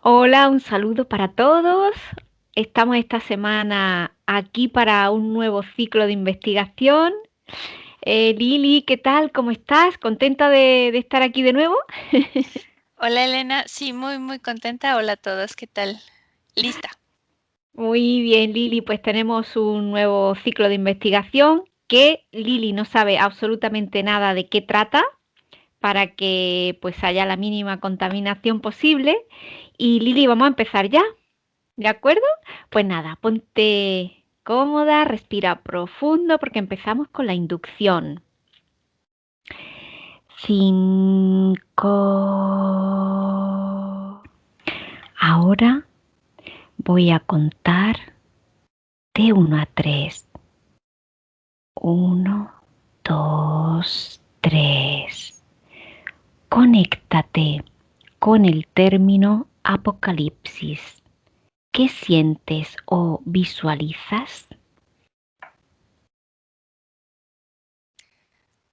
Hola, un saludo para todos. Estamos esta semana aquí para un nuevo ciclo de investigación. Lili, ¿qué tal? ¿Cómo estás? ¿Contenta de estar aquí de nuevo? Hola Elena, sí, muy contenta. Hola a todos, ¿qué tal? Lista. Muy bien, Lili, pues tenemos un nuevo ciclo de investigación que Lili no sabe absolutamente nada de qué trata para que pues haya la mínima contaminación posible. Y Lili, vamos a empezar ya. ¿De acuerdo? Pues nada, ponte cómoda, respira profundo porque empezamos con la inducción. 5. Ahora voy a contar de 1 a 3. 1, 2, 3. Conéctate con el término apocalipsis. ¿Qué sientes o visualizas?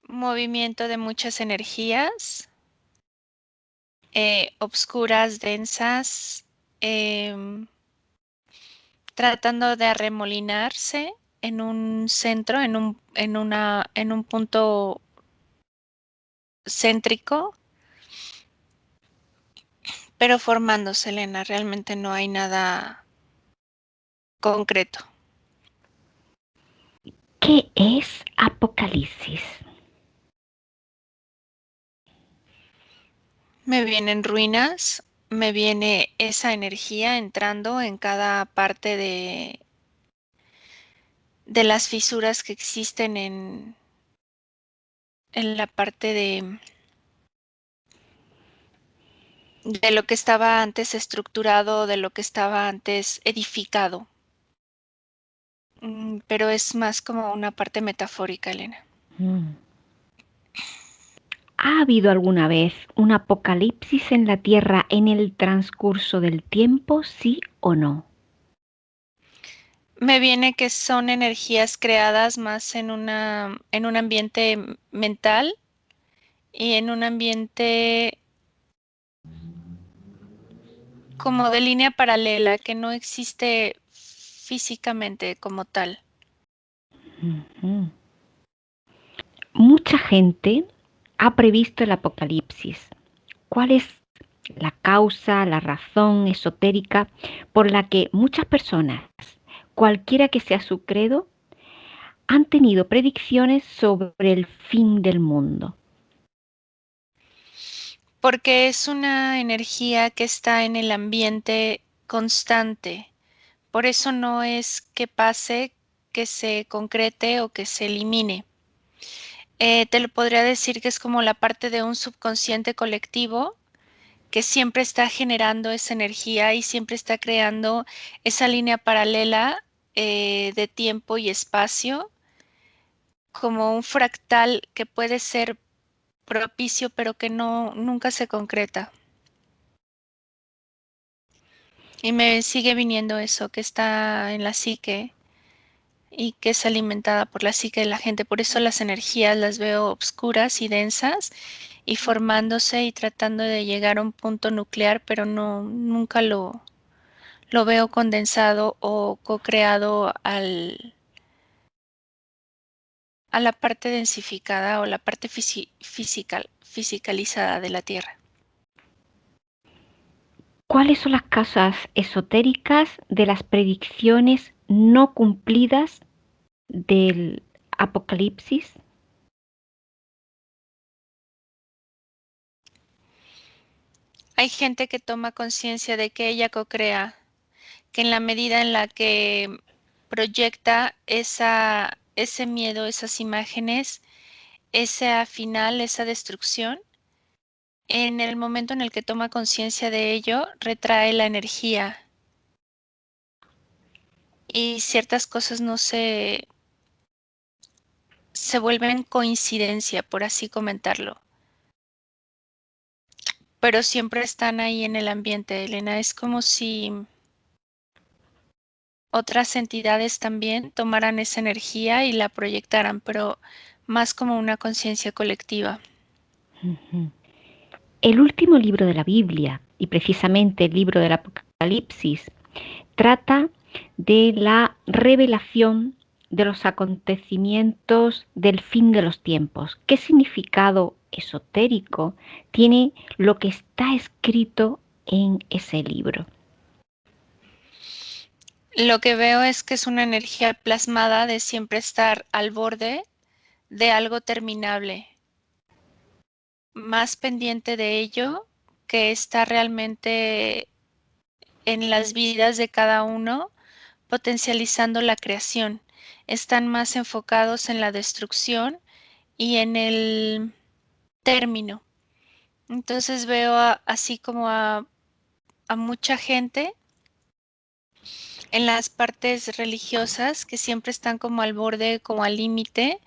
Movimiento de muchas energías, obscuras, densas, em, tratando de arremolinarse en un centro, en un punto céntrico, pero formándose, Elena. Realmente no hay nada concreto. ¿Qué es apocalipsis? Me vienen ruinas, me viene esa energía entrando en cada parte de las fisuras que existen en la parte de lo que estaba antes estructurado, de lo que estaba antes edificado. Pero es más como una parte metafórica, Elena. Mm. ¿Ha habido alguna vez un apocalipsis en la Tierra en el transcurso del tiempo, sí o no? Me viene que son energías creadas más en un ambiente mental y en un ambiente como de línea paralela que no existe físicamente como tal. Ujú. Mucha gente ha previsto el apocalipsis. ¿Cuál es la causa, la razón esotérica por la que muchas personas, cualquiera que sea su credo, han tenido predicciones sobre el fin del mundo? Porque es una energía que está en el ambiente constante. Por eso no es que pase, que se concrete o que se elimine. Te lo podría decir que es como la parte de un subconsciente colectivo que siempre está generando esa energía y siempre está creando esa línea paralela de tiempo y espacio, como un fractal que puede ser propicio, pero que nunca se concreta. Y me sigue viniendo eso que está en la psique y que es alimentada por la psique de la gente. Por eso las energías las veo obscuras y densas y formándose y tratando de llegar a un punto nuclear, pero nunca lo veo condensado o co-creado a la parte densificada o la parte fisicalizada de la Tierra. ¿Cuáles son las causas esotéricas de las predicciones no cumplidas del apocalipsis? Hay gente que toma conciencia de que ella co-crea, que en la medida en la que proyecta ese miedo, esas imágenes, esa final, esa destrucción, en el momento en el que toma conciencia de ello, retrae la energía y ciertas cosas no se vuelven coincidencia, por así comentarlo, pero siempre están ahí en el ambiente, Elena. Es como si otras entidades también tomaran esa energía y la proyectaran, pero más como una conciencia colectiva. Ujú. El último libro de la Biblia y precisamente el libro del Apocalipsis trata de la revelación de los acontecimientos del fin de los tiempos. ¿Qué significado esotérico tiene lo que está escrito en ese libro? Lo que veo es que es una energía plasmada de siempre estar al borde de algo terminable, más pendiente de ello que está realmente en las vidas de cada uno, potencializando la creación. Están más enfocados en la destrucción y en el término. Entonces veo así como a mucha gente en las partes religiosas que siempre están como al borde, como al límite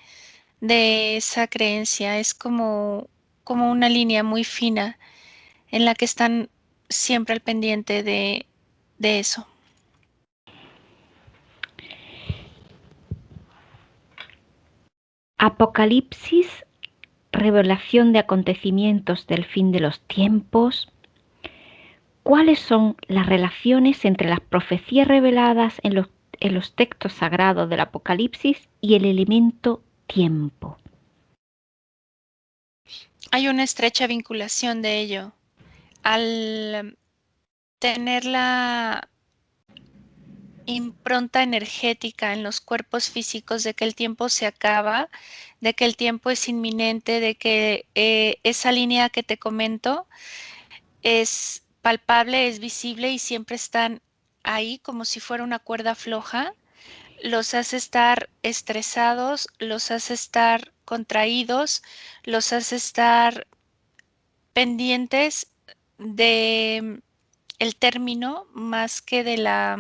de esa creencia. Es como una línea muy fina en la que están siempre al pendiente de eso. Apocalipsis, revelación de acontecimientos del fin de los tiempos. ¿Cuáles son las relaciones entre las profecías reveladas en los textos sagrados del Apocalipsis y el elemento tiempo? Hay una estrecha vinculación de ello. Al tener la impronta energética en los cuerpos físicos de que el tiempo se acaba, de que el tiempo es inminente, de que esa línea que te comento es palpable, es visible y siempre están ahí como si fuera una cuerda floja, los hace estar estresados, los hace estar contraídos, los hace estar pendientes de el término más que de la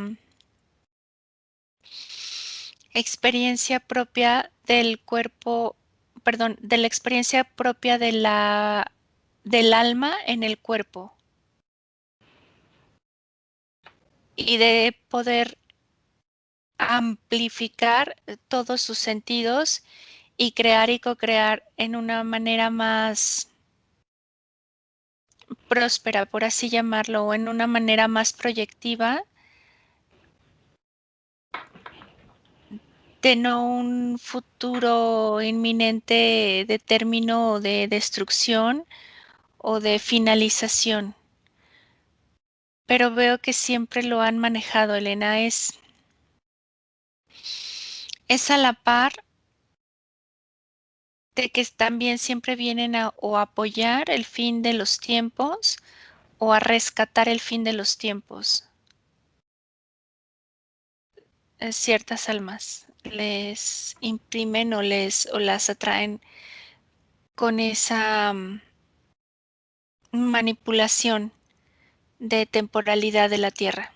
experiencia propia del cuerpo, perdón, de la experiencia propia de del alma en el cuerpo y de poder amplificar todos sus sentidos y crear y co-crear en una manera más próspera, por así llamarlo, o en una manera más proyectiva, de no un futuro inminente de término o de destrucción o de finalización. Pero veo que siempre lo han manejado, Elena, es a la par de que también siempre vienen a o a apoyar el fin de los tiempos o a rescatar el fin de los tiempos. Ciertas almas les imprimen o las atraen con esa manipulación de temporalidad de la Tierra.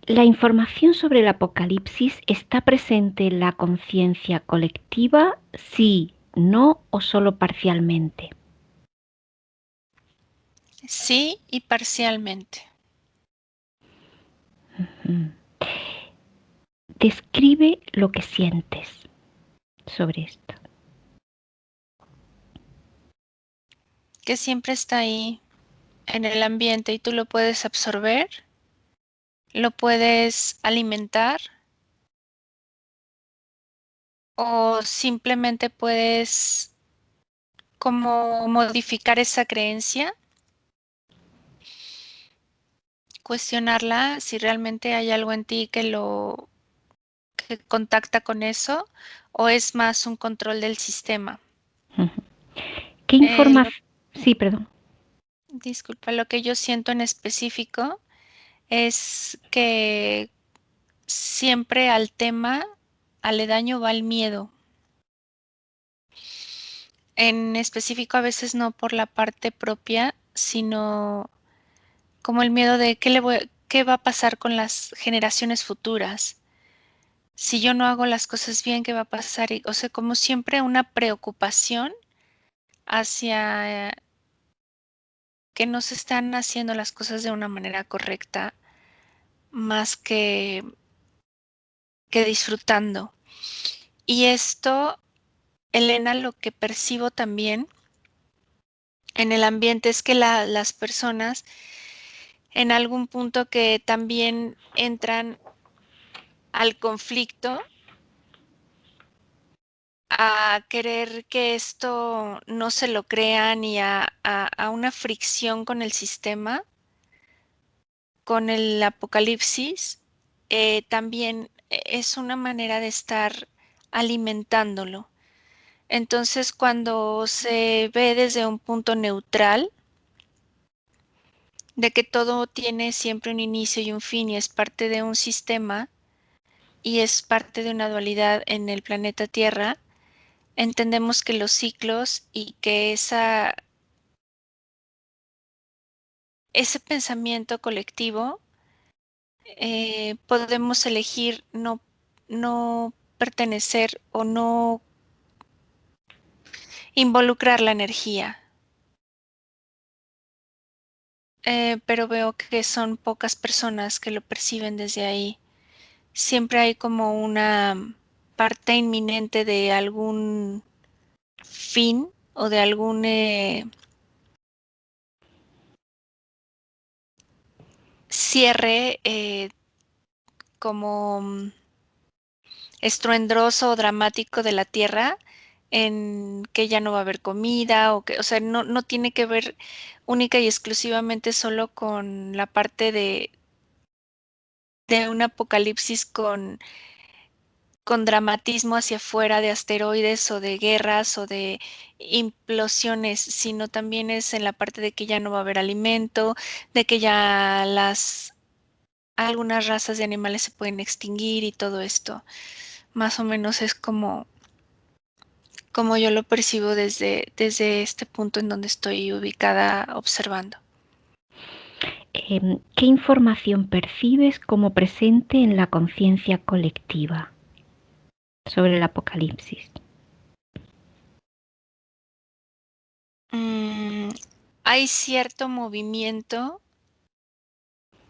¿La información sobre el Apocalipsis está presente en la conciencia colectiva? Sí, no o solo parcialmente. Sí, y parcialmente. Describe lo que sientes sobre esto. Que siempre está ahí en el ambiente y tú lo puedes absorber, lo puedes alimentar o simplemente puedes como modificar esa creencia, cuestionarla si realmente hay algo en ti que lo que contacta con eso o es más un control del sistema. ¿Qué Eh, lo- información? Sí, perdón. Disculpa, lo que yo siento en específico es que siempre al tema aledaño va el miedo. En específico, a veces no por la parte propia, sino como el miedo de qué va a pasar con las generaciones futuras. Si yo no hago las cosas bien, ¿qué va a pasar? O sea, como siempre una preocupación hacia que no se están haciendo las cosas de una manera correcta, más que disfrutando. Y esto, Elena, lo que percibo también en el ambiente es que las personas en algún punto que también entran al conflicto, a querer que esto no se lo crean y a una fricción con el sistema, con el apocalipsis, también es una manera de estar alimentándolo. Entonces, cuando se ve desde un punto neutral, de que todo tiene siempre un inicio y un fin y es parte de un sistema y es parte de una dualidad en el planeta Tierra, entendemos que los ciclos y que ese pensamiento colectivo podemos elegir no pertenecer o no involucrar la energía. Pero veo que son pocas personas que lo perciben desde ahí. Siempre hay como una parte inminente de algún fin o de algún cierre como estruendoso o dramático de la tierra en que ya no va a haber comida o que, o sea, no tiene que ver única y exclusivamente solo con la parte de un apocalipsis con dramatismo hacia afuera de asteroides o de guerras o de implosiones, sino también es en la parte de que ya no va a haber alimento, de que ya algunas razas de animales se pueden extinguir y todo esto. Más o menos es como yo lo percibo desde este punto en donde estoy ubicada observando. ¿Qué información percibes como presente en la conciencia colectiva sobre el apocalipsis? Mm, hay cierto movimiento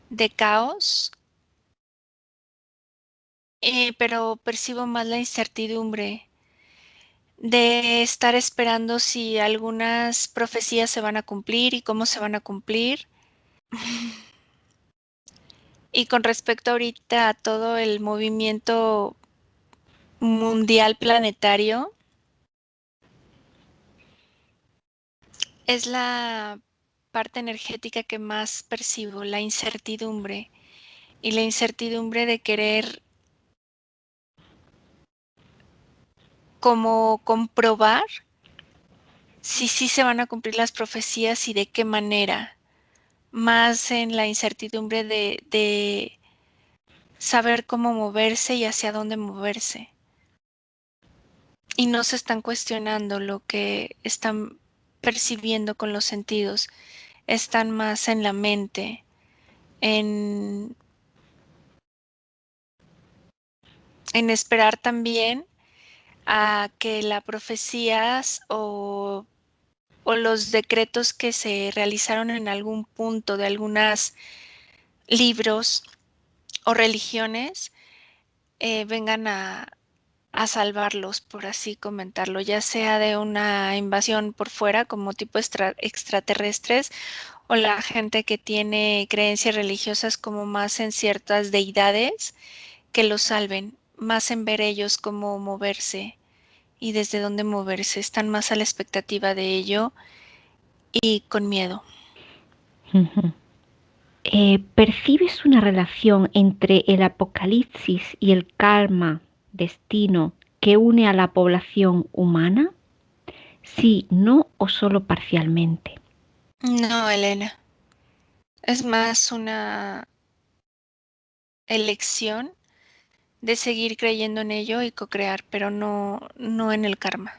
de caos, pero percibo más la incertidumbre de estar esperando si algunas profecías se van a cumplir y cómo se van a cumplir. Y con respecto ahorita a todo el movimiento mundial planetario, es la parte energética que más percibo, la incertidumbre y la incertidumbre de querer como comprobar si sí se van a cumplir las profecías y de qué manera, más en la incertidumbre de saber cómo moverse y hacia dónde moverse. Y no se están cuestionando lo que están percibiendo con los sentidos, están más en la mente, en, en esperar también a que las profecías o los decretos que se realizaron en algún punto de algunos libros o religiones vengan a salvarlos, por así comentarlo, ya sea de una invasión por fuera como tipo extraterrestres o la gente que tiene creencias religiosas como más en ciertas deidades que los salven, más en ver ellos cómo moverse y desde dónde moverse, están más a la expectativa de ello y con miedo. ¿Percibes una relación entre el apocalipsis y el karma, destino, que une a la población humana? Sí, no o solo parcialmente. No, Elena, es más una elección de seguir creyendo en ello y co-crear, pero no en el karma.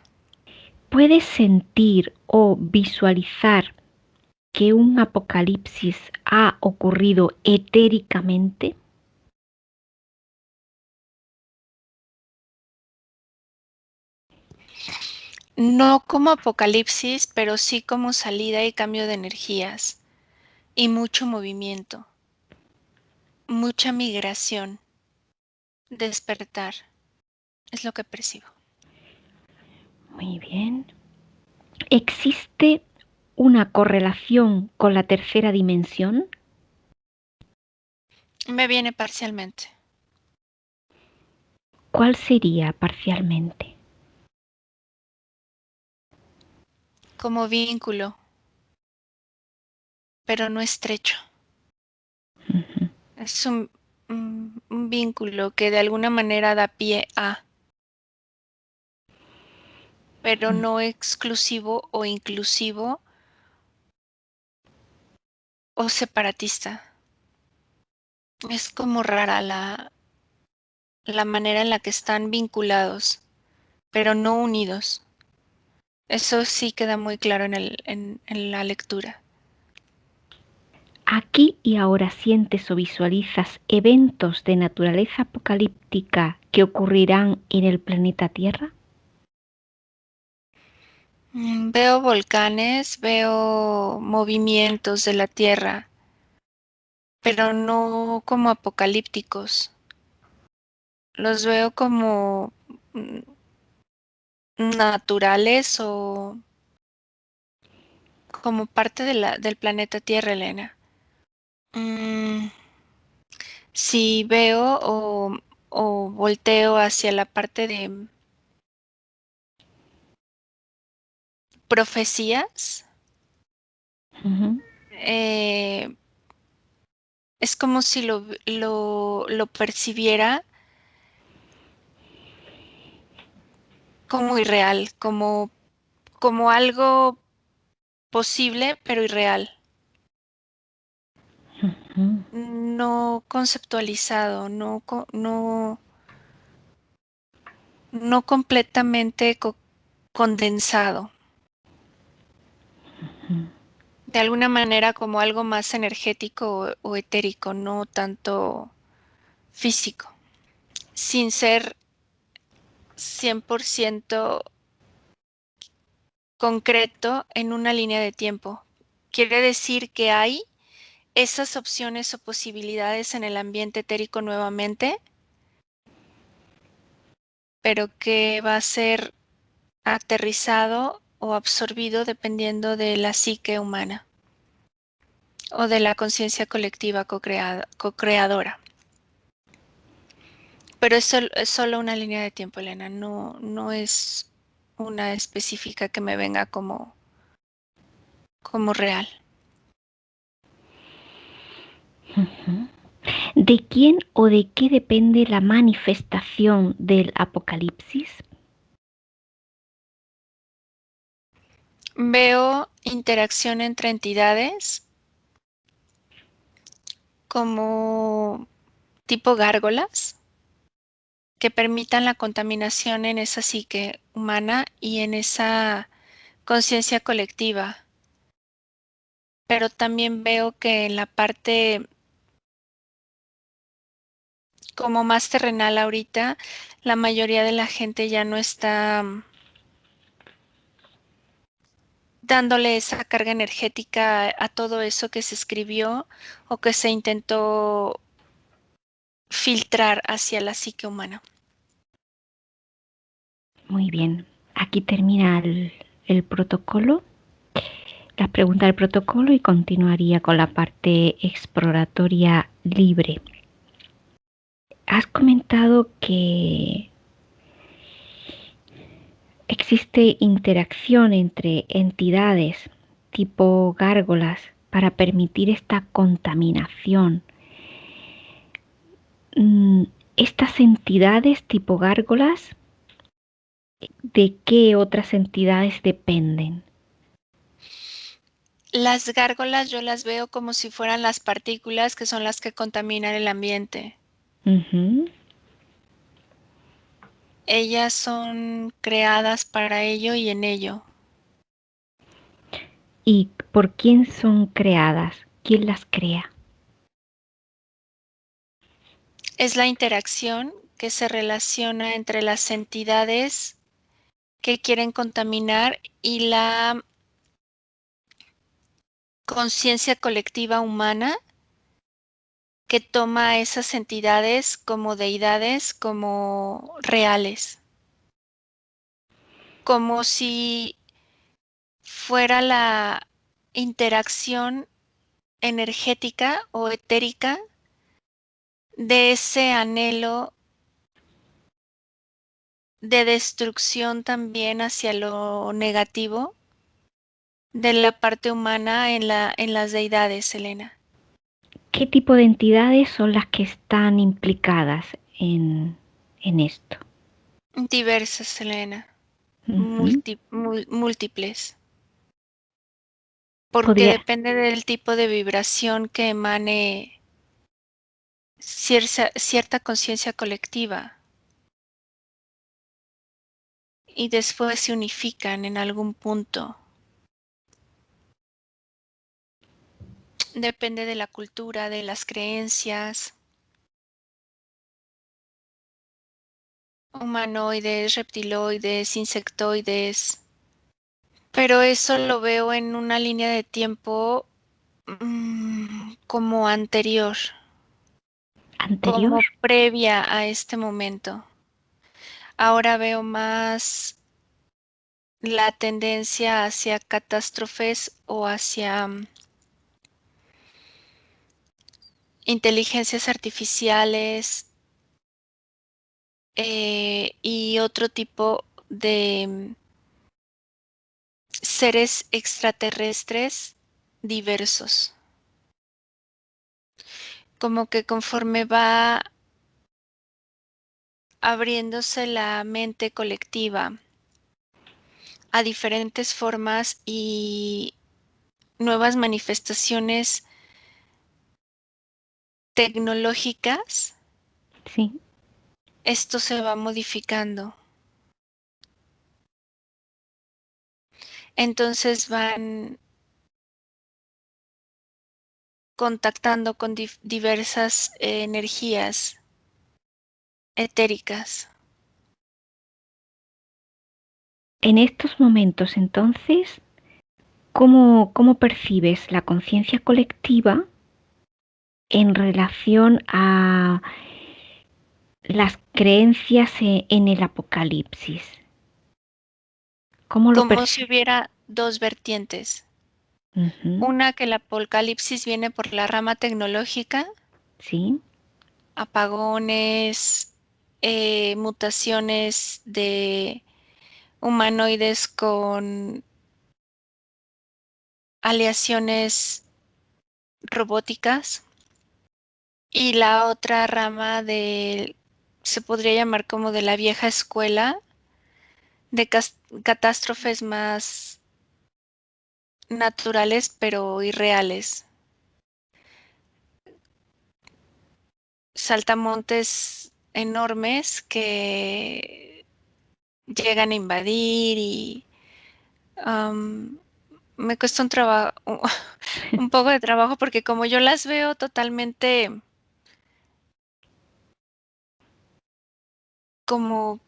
¿Puedes sentir o visualizar que un apocalipsis ha ocurrido etéricamente? No como apocalipsis, pero sí como salida y cambio de energías y mucho movimiento, mucha migración, despertar, es lo que percibo. Muy bien. ¿Existe una correlación con la tercera dimensión? Me viene parcialmente. ¿Cuál sería parcialmente? Como vínculo, pero no estrecho. Ujú. Es un vínculo que de alguna manera da pie a, pero no exclusivo o inclusivo o separatista. Es como rara la manera en la que están vinculados, pero no unidos. Eso sí queda muy claro en la lectura. ¿Aquí y ahora sientes o visualizas eventos de naturaleza apocalíptica que ocurrirán en el planeta Tierra? Veo volcanes, veo movimientos de la Tierra, pero no como apocalípticos. Los veo como naturales o como parte de del planeta Tierra, Elena. Mm, si veo o volteo hacia la parte de profecías, Ujú, eh, es como si lo percibiera como irreal, como algo posible, pero irreal. ujú, No conceptualizado, no completamente condensado. ujú. De alguna manera como algo más energético o etérico, no tanto físico, sin ser 100% concreto en una línea de tiempo. Quiere decir que hay esas opciones o posibilidades en el ambiente etérico nuevamente, pero que va a ser aterrizado o absorbido dependiendo de la psique humana o de la conciencia colectiva co-creadora. Pero es solo una línea de tiempo, Elena, no es una específica que me venga como real. ¿De quién o de qué depende la manifestación del apocalipsis? Veo interacción entre entidades como tipo gárgolas que permitan la contaminación en esa psique humana y en esa conciencia colectiva. Pero también veo que en la parte como más terrenal ahorita, la mayoría de la gente ya no está dándole esa carga energética a todo eso que se escribió o que se intentó filtrar hacia la psique humana. Muy bien, aquí termina el protocolo, las preguntas del protocolo y continuaría con la parte exploratoria libre. Has comentado que existe interacción entre entidades tipo gárgolas para permitir esta contaminación. Estas entidades tipo gárgolas, ¿de qué otras entidades dependen? Las gárgolas yo las veo como si fueran las partículas que son las que contaminan el ambiente. Ujú. Ellas son creadas para ello y en ello. ¿Y por quién son creadas? ¿Quién las crea? Es la interacción que se relaciona entre las entidades que quieren contaminar y la conciencia colectiva humana que toma a esas entidades como deidades, como reales, como si fuera interacción energética o etérica de ese anhelo de destrucción también hacia lo negativo de la parte humana en las deidades, Elena. ¿Qué tipo de entidades son las que están implicadas en esto? Diversas, Elena, Ujú. múltiples, porque Podría, depende del tipo de vibración que emane cierta conciencia colectiva y después se unifican en algún punto. Depende de la cultura, de las creencias, humanoides, reptiloides, insectoides, pero eso lo veo en una línea de tiempo como anterior, anterior. como previa a este momento. Ahora veo más la tendencia hacia catástrofes o hacia inteligencias artificiales y otro tipo de seres extraterrestres diversos. Como que conforme va abriéndose la mente colectiva a diferentes formas y nuevas manifestaciones tecnológicas, Sí. esto se va modificando. Entonces van contactando con diversas energías etéricas. En estos momentos, entonces, ¿cómo percibes la conciencia colectiva en relación a las creencias en el apocalipsis? ¿Cómo lo Como si percibes? hubiera dos vertientes. Ujú. Una, que el apocalipsis viene por la rama tecnológica, Sí, apagones, mutaciones de humanoides con aleaciones robóticas. Y la otra rama se podría llamar como de la vieja escuela, de catástrofes más naturales pero irreales. Saltamontes enormes que llegan a invadir y am, me cuesta un trabajo, un poco de trabajo porque como yo las veo totalmente como,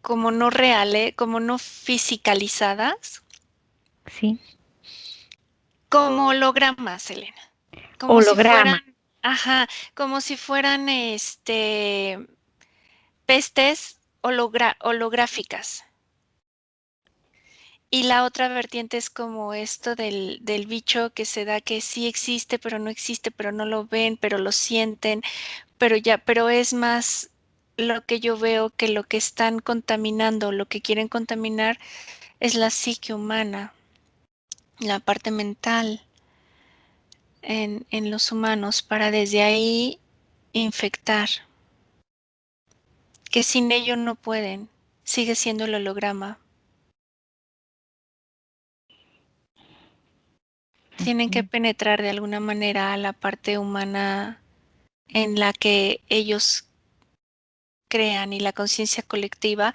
como no reales, como no fisicalizadas, sí. como hologramas, Elena, como si Holograma. fueran, ajá, como si fueran pestes holográficas. Y la otra vertiente es como esto del bicho que se da que sí existe, pero no existe, pero no lo ven, pero lo sienten, pero es más lo que yo veo que lo que están contaminando, lo que quieren contaminar es la psique humana, la parte mental en los humanos, para desde ahí infectar, que sin ello no pueden, sigue siendo el holograma. Tienen que Ujú. penetrar de alguna manera a la parte humana en la que ellos crean y la conciencia colectiva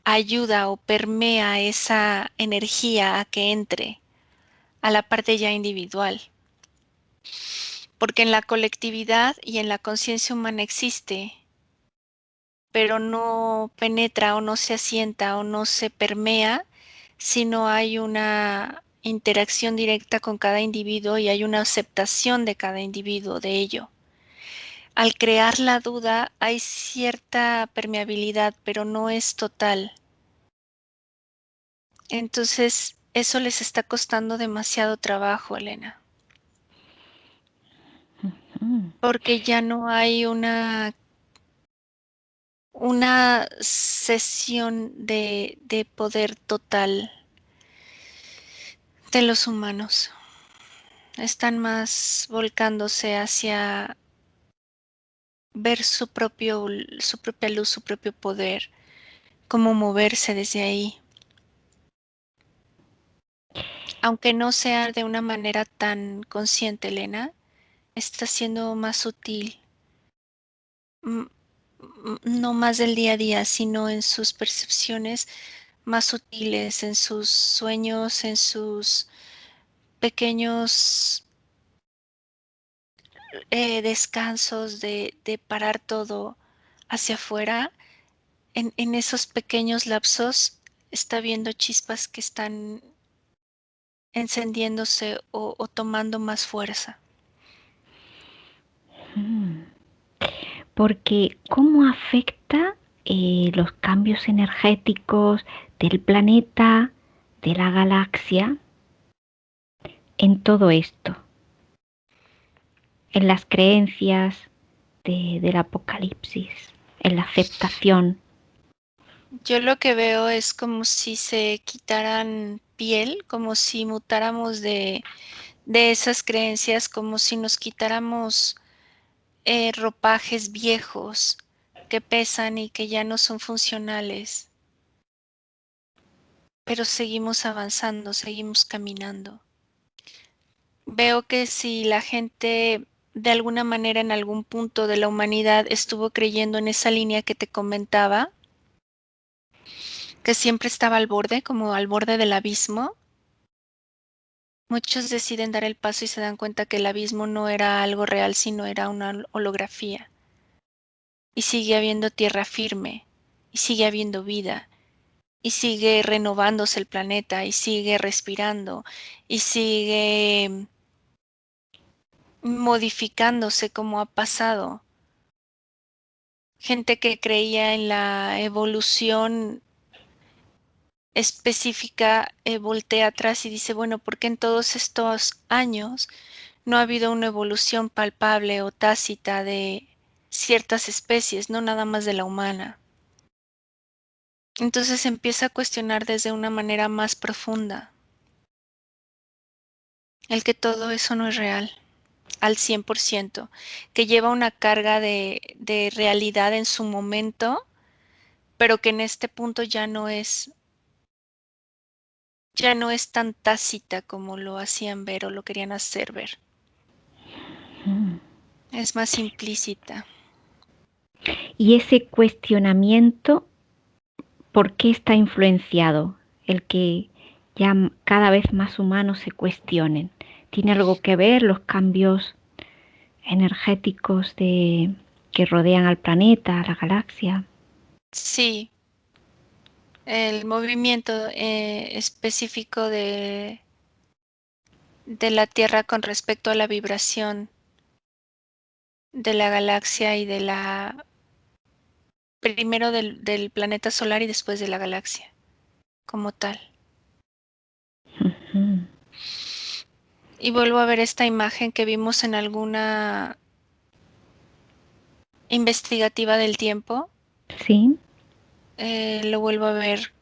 ayuda o permea esa energía a que entre a la parte ya individual. Porque en la colectividad y en la conciencia humana existe, pero no penetra o no se asienta o no se permea si no hay una interacción directa con cada individuo y hay una aceptación de cada individuo de ello. Al crear la duda hay cierta permeabilidad, pero no es total. Entonces, eso les está costando demasiado trabajo, Elena, porque ya no hay una sesión de poder total de los humanos. Están más volcándose hacia ver su propia luz, su propio poder, cómo moverse desde ahí. Aunque no sea de una manera tan consciente, Elena, está siendo más sutil, no más del día a día, sino en sus percepciones más sutiles, en sus sueños, en sus pequeños descansos de parar todo hacia afuera. En esos pequeños lapsos está viendo chispas que están encendiéndose o tomando más fuerza. Porque ¿cómo afecta los cambios energéticos del planeta, de la galaxia, en todo esto? En las creencias del apocalipsis, en la aceptación. Yo lo que veo es como si se quitaran piel, como si mutáramos de esas creencias, como si nos quitáramos ropajes viejos que pesan y que ya no son funcionales, pero seguimos avanzando, seguimos caminando. Veo que si la gente de alguna manera en algún punto de la humanidad estuvo creyendo en esa línea que te comentaba, que siempre estaba al borde, como al borde del abismo, muchos deciden dar el paso y se dan cuenta que el abismo no era algo real, sino era una holografía. Y sigue habiendo tierra firme, y sigue habiendo vida, y sigue renovándose el planeta, y sigue respirando, y sigue modificándose como ha pasado. Gente que creía en la evolución específica voltea atrás y dice, bueno, ¿por qué en todos estos años no ha habido una evolución palpable o tácita de ciertas especies, no nada más de la humana? Entonces se empieza a cuestionar desde una manera más profunda el que todo eso no es real al 100%, que lleva una carga de realidad en su momento, pero que en este punto ya no es tan tácita como lo hacían ver o lo querían hacer ver. Es más implícita. Y ese cuestionamiento, ¿por qué está influenciado? El que ya cada vez más humanos se cuestionen. ¿Tiene algo que ver los cambios energéticos que rodean al planeta, a la galaxia? Sí, el movimiento específico de la Tierra con respecto a la vibración de la galaxia y primero del planeta solar y después de la galaxia como tal. Ujú. Y vuelvo a ver esta imagen que vimos en alguna investigativa del tiempo. Sí. Lo vuelvo a ver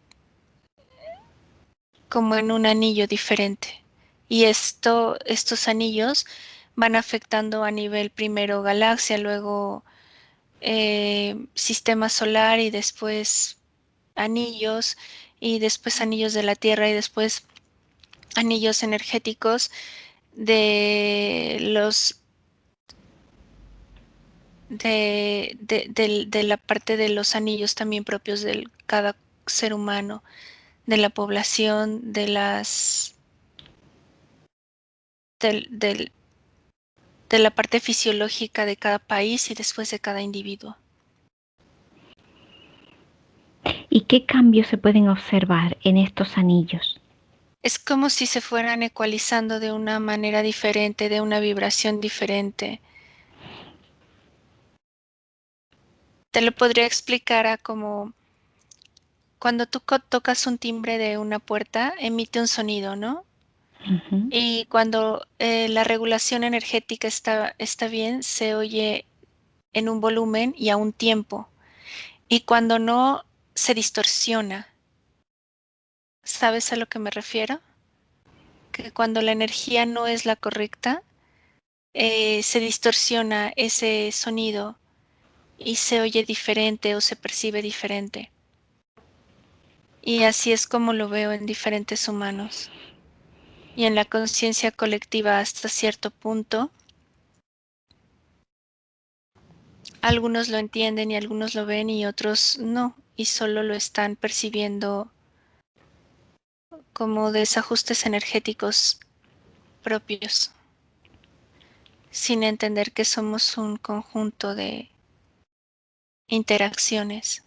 como en un anillo diferente. Y estos anillos van afectando a nivel primero galaxia, luego sistema solar y después anillos y después anillos de la Tierra y después anillos energéticos de los de la parte de los anillos también propios de cada ser humano, de la población, del, del- de la parte fisiológica de cada país y después de cada individuo. ¿Y qué cambios se pueden observar en estos anillos? Es como si se fueran ecualizando de una manera diferente, de una vibración diferente. Te lo podría explicar a Cuando tú tocas un timbre de una puerta, emite un sonido, ¿no? Ujú. Y cuando la regulación energética está bien, se oye en un volumen y a un tiempo. Y cuando no, se distorsiona. ¿Sabes a lo que me refiero? Que cuando la energía no es la correcta, se distorsiona ese sonido y se oye diferente o se percibe diferente. Y así es como lo veo en diferentes humanos. Y en la conciencia colectiva hasta cierto punto, algunos lo entienden y algunos lo ven y otros no, y solo lo están percibiendo como desajustes energéticos propios, sin entender que somos un conjunto de interacciones.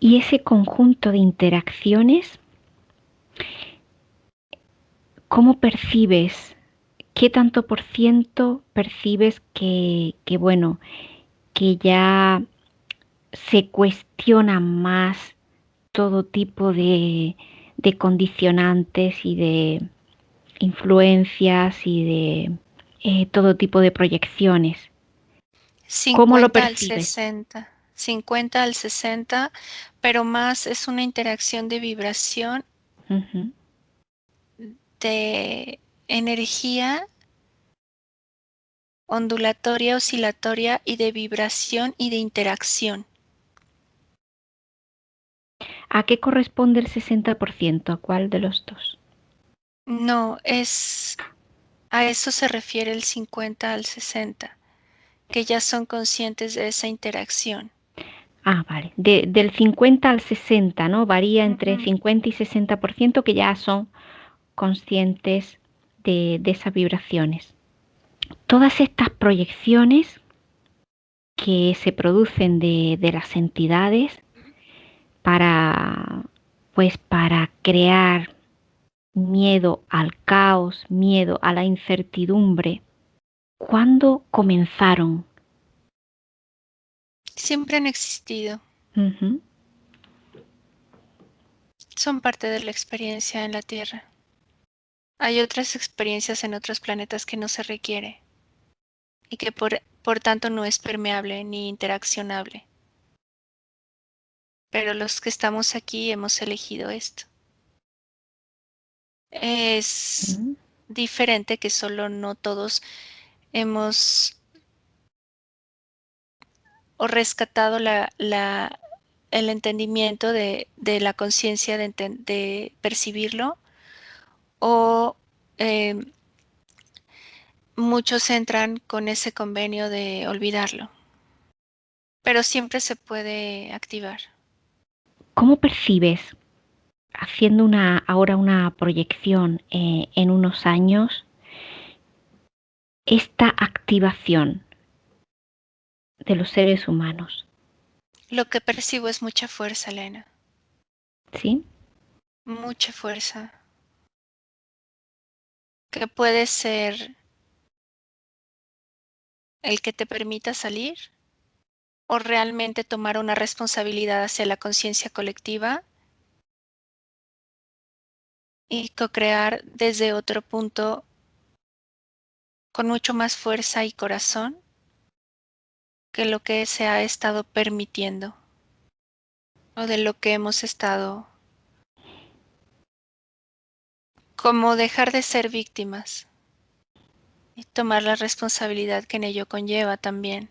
Y ese conjunto de interacciones, ¿cómo percibes? ¿Qué tanto por ciento percibes bueno, que ya se cuestiona más todo tipo de condicionantes y de influencias y de todo tipo de proyecciones? ¿Cómo lo 50 al percibes? 60, 50 al 60, pero más es una interacción de vibración, Ujú. de energía ondulatoria, oscilatoria y de vibración y de interacción. ¿A qué corresponde el 60%? ¿A cuál de los dos? No, a eso se refiere el 50 al 60, que ya son conscientes de esa interacción. Ah, vale. Del 50 al 60, ¿no? Varía entre Ujú. 50 y 60% que ya son conscientes de esas vibraciones. Todas estas proyecciones que se producen de las entidades para, pues, para crear miedo al caos, miedo a la incertidumbre. ¿Cuándo comenzaron? Siempre han existido, Ujú. son parte de la experiencia en la Tierra. Hay otras experiencias en otros planetas que no se requiere y que por tanto no es permeable ni interaccionable. Pero los que estamos aquí hemos elegido esto. Es Mm. diferente que solo no todos hemos o rescatado el entendimiento de la conciencia de percibirlo o eh, muchos entran con ese convenio de olvidarlo, pero siempre se puede activar. ¿Cómo percibes, haciendo ahora una proyección en unos años, esta activación de los seres humanos? Lo que percibo es mucha fuerza, Elena, ¿Sí? mucha fuerza, que puede ser el que te permita salir o realmente tomar una responsabilidad hacia la conciencia colectiva y co-crear desde otro punto con mucho más fuerza y corazón que lo que se ha estado permitiendo o de lo que hemos estado, como dejar de ser víctimas y tomar la responsabilidad que en ello conlleva también,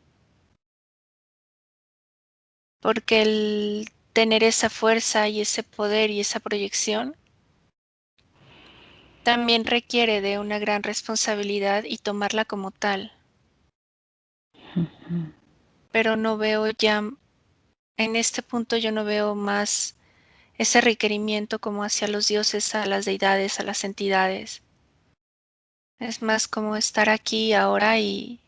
porque el tener esa fuerza y ese poder y esa proyección también requiere de una gran responsabilidad y tomarla como tal, Ujú. pero no veo ya, en este punto yo no veo más ese requerimiento como hacia los dioses, a las deidades, a las entidades. Es más como estar aquí ahora y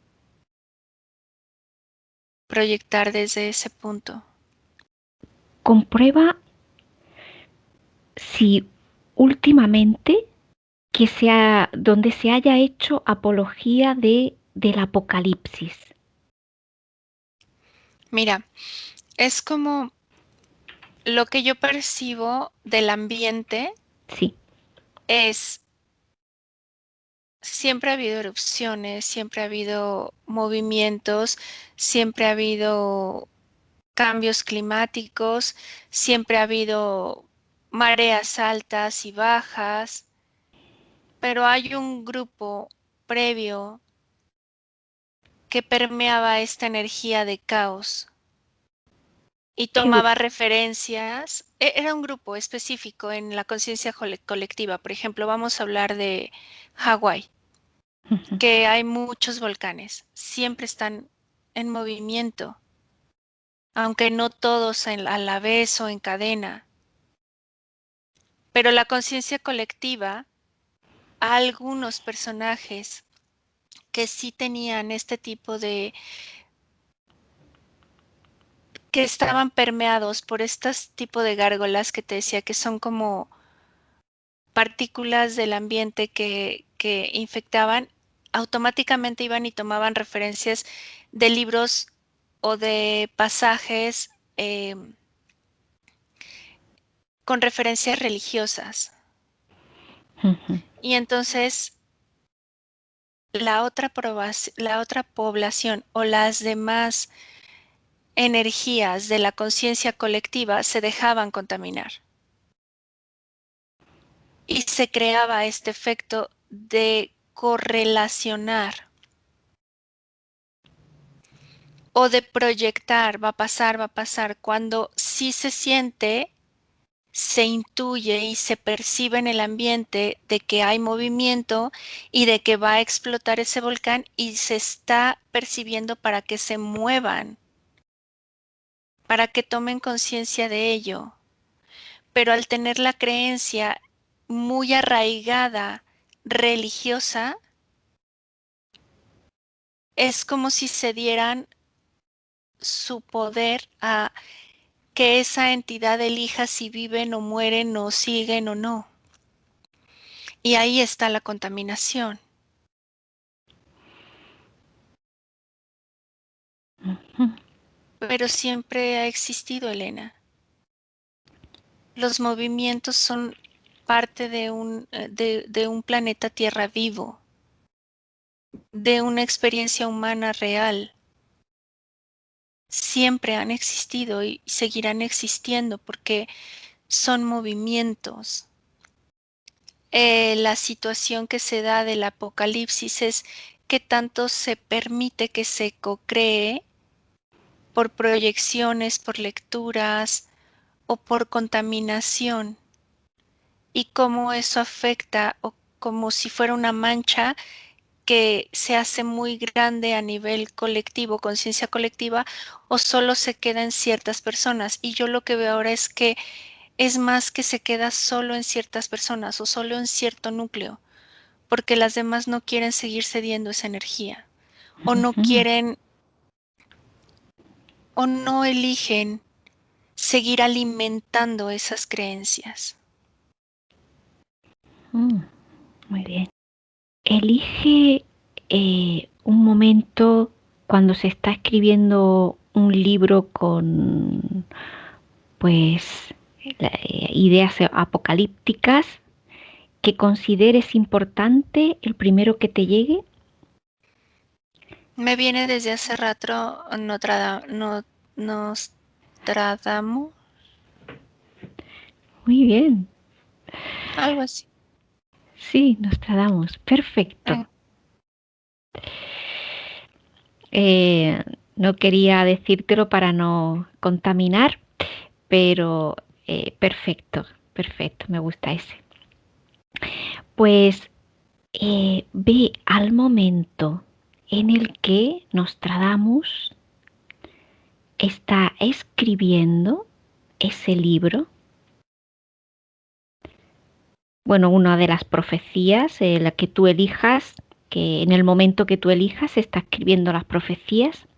proyectar desde ese punto. Comprueba si últimamente donde se haya hecho apología del apocalipsis. Mira, es como, Lo que yo percibo del ambiente Sí. es, siempre ha habido erupciones, siempre ha habido movimientos, siempre ha habido cambios climáticos, siempre ha habido mareas altas y bajas, pero hay un grupo previo que permeaba esta energía de caos y ¿Qué tomaba referencias. Era un grupo específico en la conciencia colectiva. Por ejemplo, vamos a hablar de Hawái, Ujú. que hay muchos volcanes, siempre están en movimiento, aunque no todos a la vez o en cadena. Pero la conciencia colectiva, algunos personajes que sí tenían este tipo de, que estaban permeados por estos tipo de gárgolas que te decía que son como partículas del ambiente que infectaban, automáticamente iban y tomaban referencias de libros o de pasajes con referencias religiosas. Ujú. Y entonces la otra población o las demás energías de la conciencia colectiva se dejaban contaminar. Y se creaba este efecto de correlacionar o de proyectar, va a pasar, cuando sí se siente, se intuye y se percibe en el ambiente de que hay movimiento y de que va a explotar ese volcán y se está percibiendo para que se muevan, para que tomen conciencia de ello. Pero al tener la creencia muy arraigada religiosa, es como si se dieran su poder a que esa entidad elija si viven o mueren o siguen o no. Y ahí está la contaminación. Ujú. Pero siempre ha existido, Elena. Los movimientos son parte de un planeta Tierra vivo, de una experiencia humana real. Siempre han existido y seguirán existiendo porque son movimientos. La situación que se da del apocalipsis es que tanto se permite que se co-cree por proyecciones, por lecturas o por contaminación y cómo eso afecta o como si fuera una mancha que se hace muy grande a nivel colectivo, conciencia colectiva, o solo se queda en ciertas personas. Y yo lo que veo ahora es que es más que se queda solo en ciertas personas o solo en cierto núcleo, porque las demás no quieren seguir cediendo esa energía o no Ujú. quieren o no eligen seguir alimentando esas creencias. Mm, muy bien. Elige un momento cuando se está escribiendo un libro con, pues, ideas apocalípticas que consideres importante, el primero que te llegue. Me viene desde hace rato Nostradamus, Muy bien. algo así. Sí, Nostradamus. Perfecto. Eh, Eh, no quería decírtelo para no contaminar, pero perfecto, perfecto, me gusta ese. Pues ve al momento en el que Nostradamus está escribiendo ese libro. Bueno, una de las profecías, la que tú elijas, que en el momento que tú elijas está escribiendo las profecías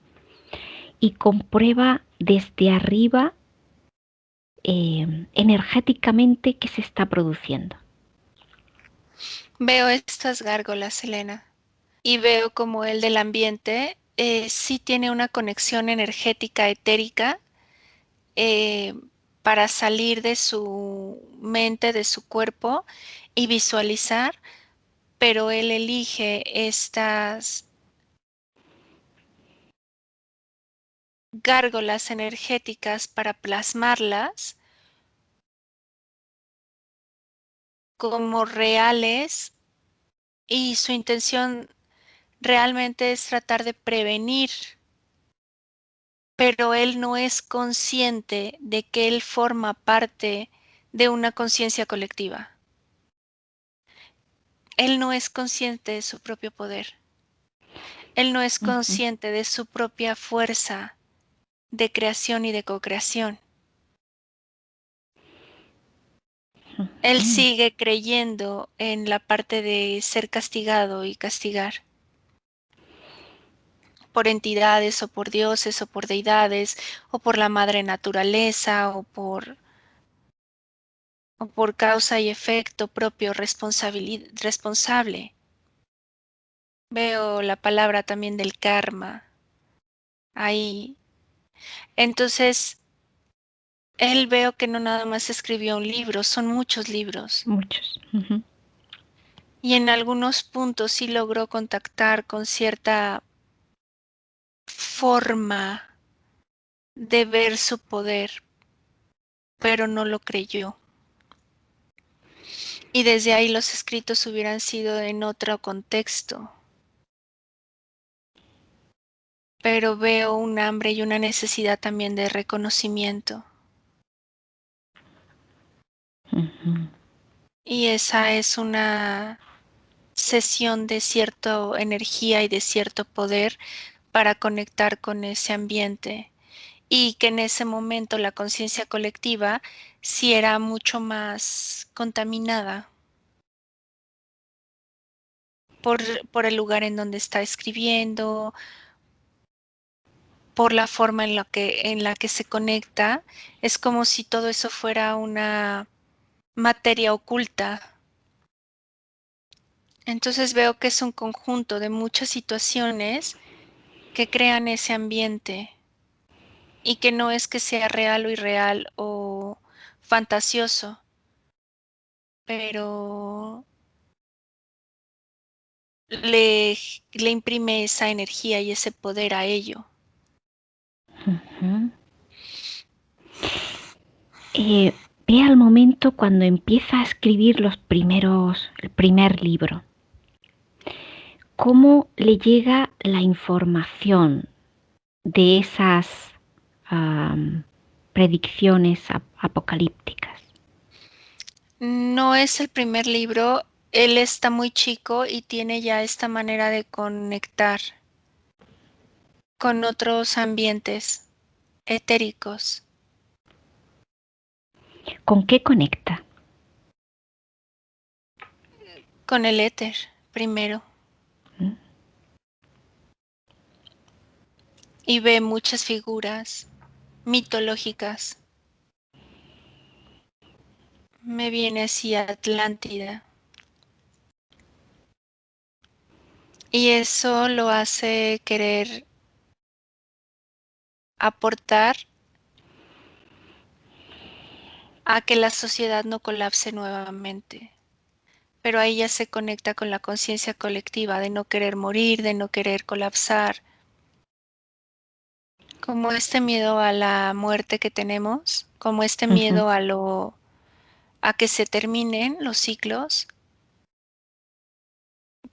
y comprueba desde arriba energéticamente qué se está produciendo. Veo estas gárgolas, Elena, y veo como el del ambiente sí tiene una conexión energética etérica, eh, para salir de su mente, de su cuerpo y visualizar, pero él elige estas gárgolas energéticas para plasmarlas como reales y su intención realmente es tratar de prevenir, pero él no es consciente de que él forma parte de una conciencia colectiva. Él no es consciente de su propio poder. Él no es Ujú, consciente de su propia fuerza de creación y de co-creación. Él ujú. sigue creyendo en la parte de ser castigado y castigar por entidades o por dioses o por deidades o por la madre naturaleza o por causa y efecto propio responsable. Veo la palabra también del karma ahí. Entonces, él veo que no nada más escribió un libro, son muchos libros. Muchos. Ujú, Y en algunos puntos sí logró contactar con cierta forma de ver su poder, pero no lo creyó. Y desde ahí los escritos hubieran sido en otro contexto. Pero veo un hambre y una necesidad también de reconocimiento. ujú, Y esa es una sesión de cierta energía y de cierto poder para conectar con ese ambiente. Y que en ese momento la conciencia colectiva sí era mucho más contaminada por, por el lugar en donde está escribiendo, por la forma en la que se conecta. Es como si todo eso fuera una materia oculta. Entonces veo que es un conjunto de muchas situaciones que crean ese ambiente y que no es que sea real o irreal o fantasioso, pero le, le imprime esa energía y ese poder a ello. ujú. Ve al momento cuando empieza a escribir el primer libro. ¿Cómo le llega la información de esas predicciones apocalípticas? No es el primer libro, él está muy chico y tiene ya esta manera de conectar con otros ambientes etéricos, ¿Con qué conecta? con el éter primero, ¿Mm? y ve muchas figuras mitológicas. Me viene así Atlántida. Y eso lo hace querer aportar a que la sociedad no colapse nuevamente. Pero ahí ya se conecta con la conciencia colectiva de no querer morir, de no querer colapsar, como este miedo a la muerte que tenemos, como este Ujú, miedo a que se terminen los ciclos,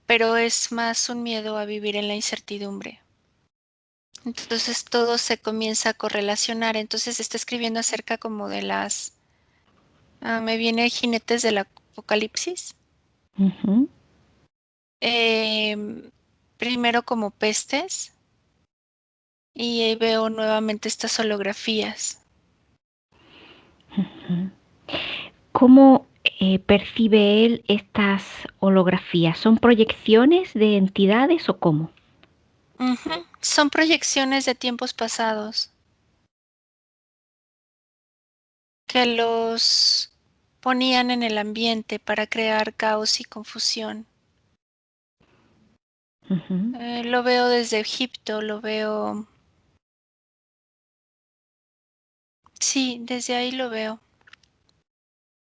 pero es más un miedo a vivir en la incertidumbre. Entonces todo se comienza a correlacionar. Entonces está escribiendo acerca como de me viene jinetes del apocalipsis. ujú, Em, Primero como pestes y ahí veo nuevamente estas holografías. ujú. ¿Cómo percibe él estas holografías? ¿Son proyecciones de entidades o cómo? Ujú. Son proyecciones de tiempos pasados que los ponían en el ambiente para crear caos y confusión. Ujú, Lo veo desde Egipto, lo veo Sí, desde ahí lo veo.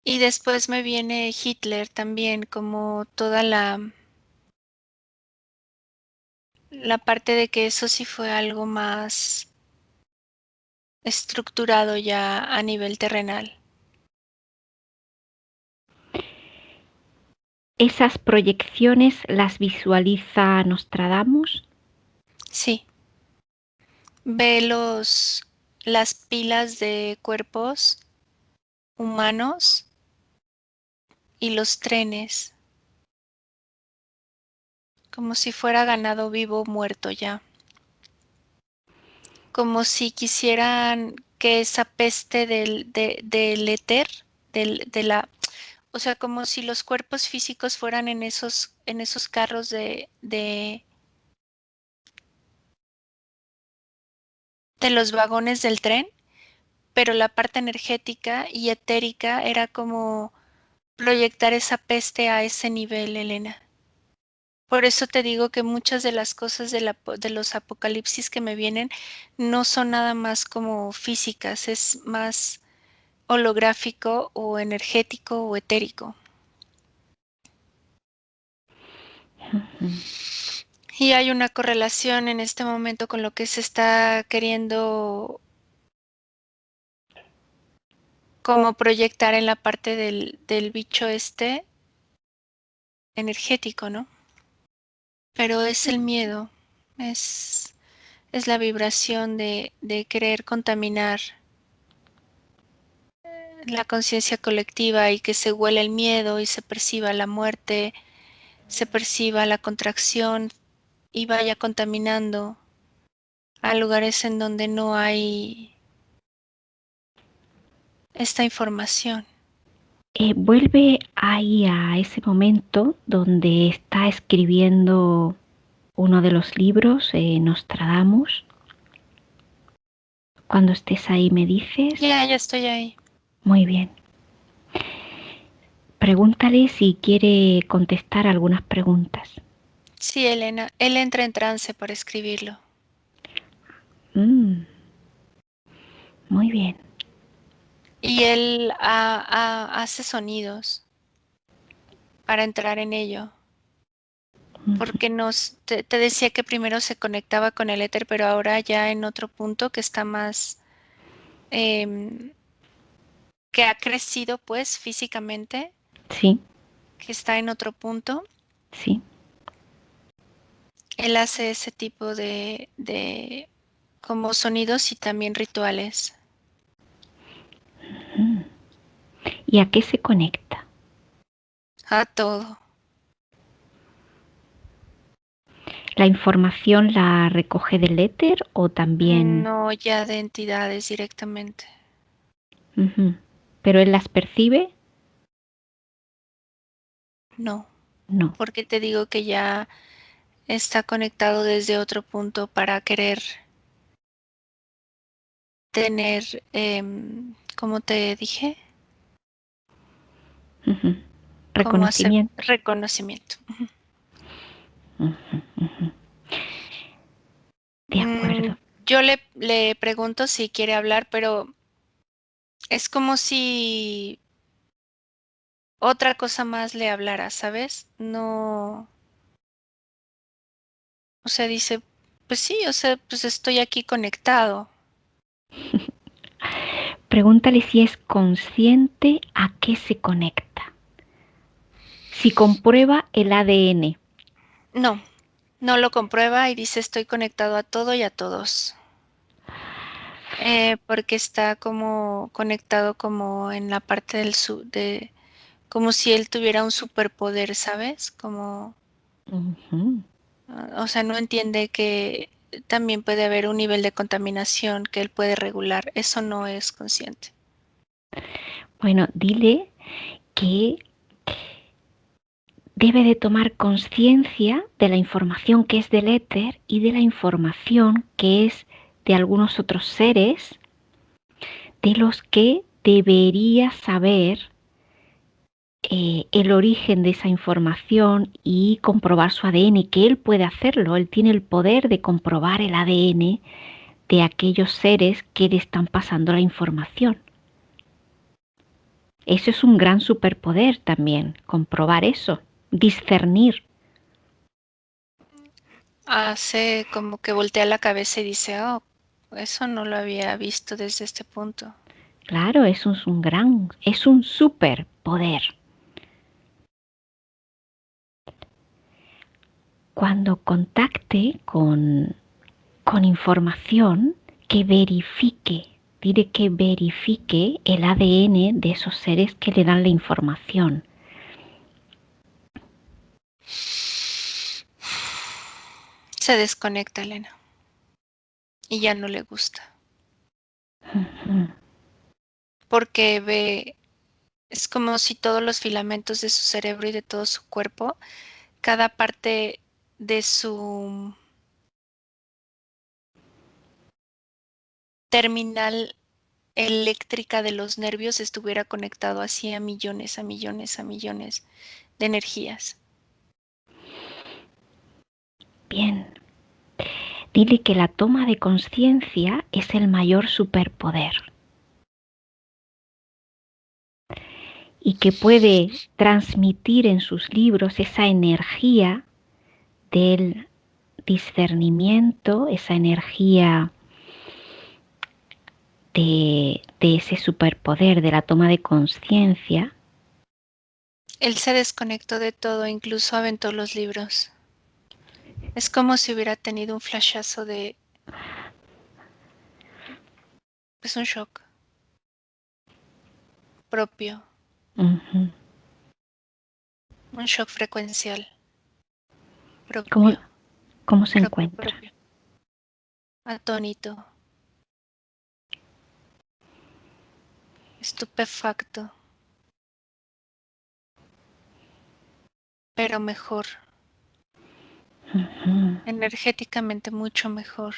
Y después me viene Hitler también, como toda la parte de que eso sí fue algo más estructurado ya a nivel terrenal. ¿Esas proyecciones las visualiza Nostradamus? Sí, ve las pilas de cuerpos humanos y los trenes, como si fuera ganado vivo muerto ya. Como si quisieran que esa peste del éter, de la, o sea, como si los cuerpos físicos fueran en esos carros de los vagones del tren, pero la parte energética y etérica era como proyectar esa peste a ese nivel, Elena. Por eso te digo que muchas de las cosas de los apocalipsis que me vienen no son nada más como físicas, es más holográfico o energético o etérico. Y hay una correlación en este momento con lo que se está queriendo como proyectar en la parte del bicho este energético, ¿no? Pero es el miedo, es, es la vibración de querer contaminar la conciencia colectiva y que se huela el miedo y se perciba la muerte, se perciba la contracción y vaya contaminando a lugares en donde no hay esta información. Vuelve ahí a ese momento donde está escribiendo uno de los libros, Nostradamus. Cuando estés ahí me dices. Ya estoy ahí. Muy bien. Pregúntale si quiere contestar algunas preguntas. Sí, Elena, él entra en trance para escribirlo. Muy bien. Y él hace sonidos para entrar en ello. Porque te decía que primero se conectaba con el éter, pero ahora ya en otro punto que está más, em, que ha crecido pues físicamente, Sí, que está en otro punto. sí. Él hace ese tipo como sonidos y también rituales. ¿Y a qué se conecta? A todo. ¿La información la recoge del éter o también? No ya de entidades directamente. Ujú. ¿Pero él las percibe? No, No. porque te digo que ya está conectado desde otro punto para querer tener, como te dije, Ujú. como hacer Reconocimiento. reconocimiento. Ujú, ujú. De Mm, acuerdo. yo le pregunto si quiere hablar, pero es como si otra cosa más le hablara, ¿sabes? No, o sea, dice, pues sí, o sea, pues estoy aquí conectado. Pregúntale si es consciente a qué se conecta. Si comprueba el ADN. No, no lo comprueba y dice estoy conectado a todo y a todos. Porque está como conectado como en la parte como si él tuviera un superpoder, ¿sabes? Como, Ujú. o sea, no entiende que también puede haber un nivel de contaminación que él puede regular. Eso no es consciente. Bueno, dile que debe de tomar conciencia de la información que es del éter y de la información que es de algunos otros seres de los que debería saber el origen de esa información y comprobar su ADN, que él puede hacerlo, él tiene el poder de comprobar el ADN de aquellos seres que le están pasando la información. Eso es un gran superpoder también, comprobar eso, discernir. Hace como que voltea la cabeza y dice, oh, eso no lo había visto desde este punto. Claro, eso es un superpoder. Cuando contacte con información, que verifique, diré que verifique el ADN de esos seres que le dan la información. Se desconecta, Elena, y ya no le gusta, porque ve, es como si todos los filamentos de su cerebro y de todo su cuerpo, cada parte de su terminal eléctrica de los nervios estuviera conectado así a millones, a millones, a millones de energías. Bien, dile que la toma de conciencia es el mayor superpoder y que puede transmitir en sus libros esa energía del discernimiento, esa energía de ese superpoder de la toma de conciencia. Él se desconectó de todo, incluso aventó los libros. Es como si hubiera tenido un flashazo de... Es un shock propio, Uh-huh. un shock frecuencial ¿Cómo, propio, cómo se propio, encuentra? propio, atónito, estupefacto, pero mejor, Uh-huh. energéticamente mucho mejor.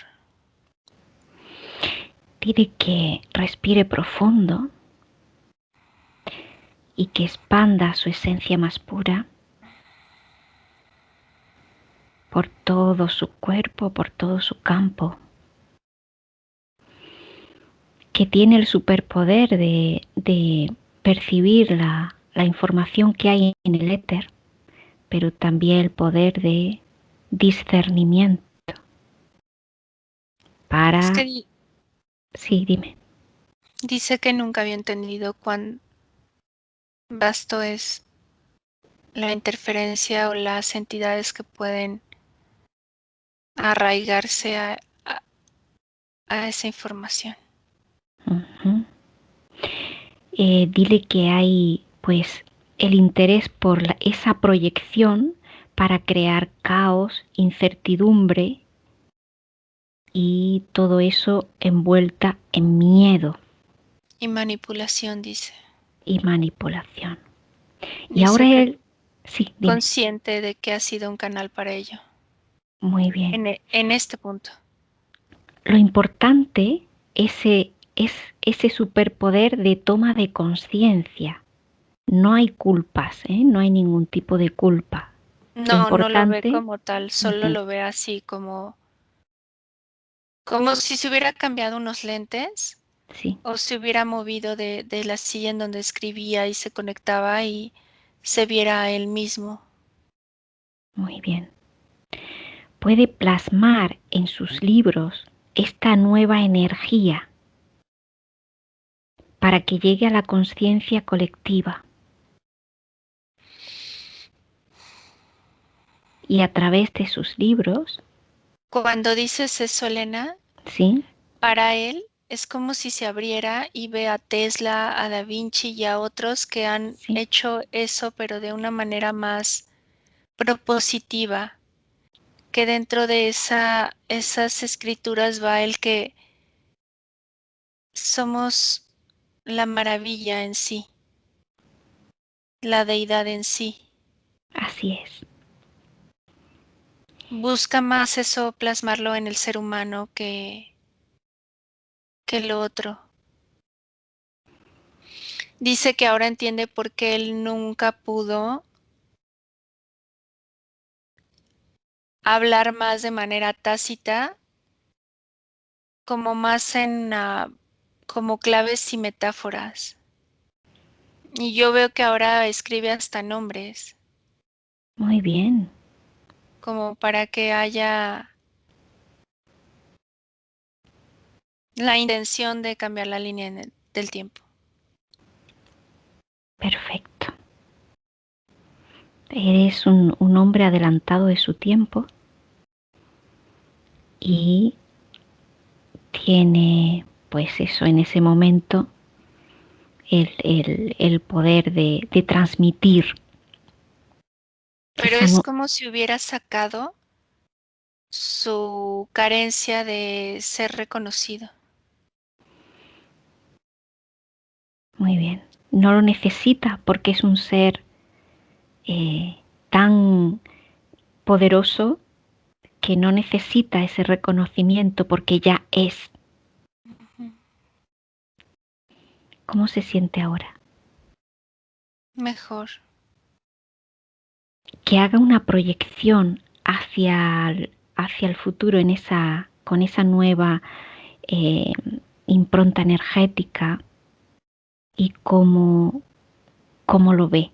Dile que respire profundo y que expanda su esencia más pura por todo su cuerpo, por todo su campo, que tiene el superpoder de percibir la información que hay en el éter, pero también el poder de discernimiento Es para... que Sí, dime. dice que nunca había entendido cuán vasto es la interferencia o las entidades que pueden arraigarse a esa información. Uh-huh. Dile que hay pues el interés por esa proyección para crear caos, incertidumbre y todo eso envuelta en miedo Y manipulación, dice. y manipulación. Y ahora Dice que él, sí, dime, consciente de que ha sido un canal para ello. muy bien. En este punto. Lo importante es ese superpoder de toma de conciencia. No hay culpas, ¿eh? No hay ningún tipo de culpa. Lo No, no lo ve importante, como tal, solo uh-huh, lo ve así como si se hubiera cambiado unos lentes sí, o se hubiera movido de la silla en donde escribía y se conectaba y se viera a él mismo. muy bien. Puede plasmar en sus libros esta nueva energía para que llegue a la conciencia colectiva y a través de sus libros, Cuando dices eso, Elena, ¿sí? para él es como si se abriera y ve a Tesla, a Da Vinci y a otros que han Sí, hecho eso, pero de una manera más propositiva, que dentro de esas escrituras va el que somos la maravilla en sí, la deidad en sí. así es. Busca más eso, plasmarlo en el ser humano que lo otro. Dice que ahora entiende por qué él nunca pudo hablar más de manera tácita como más en como claves y metáforas. Y yo veo que ahora escribe hasta nombres, Muy bien, como para que haya la intención de cambiar la línea del tiempo. perfecto. Eres un hombre adelantado de su tiempo y tiene, pues eso, en ese momento el poder de transmitir Pero esa... es como si hubiera sacado su carencia de ser reconocido. Muy bien. No lo necesita porque es un ser tan poderoso que no necesita ese reconocimiento porque ya es. ¿Cómo se siente ahora? Mejor. Que haga una proyección hacia el futuro en con esa nueva eh, impronta energética y cómo lo ve.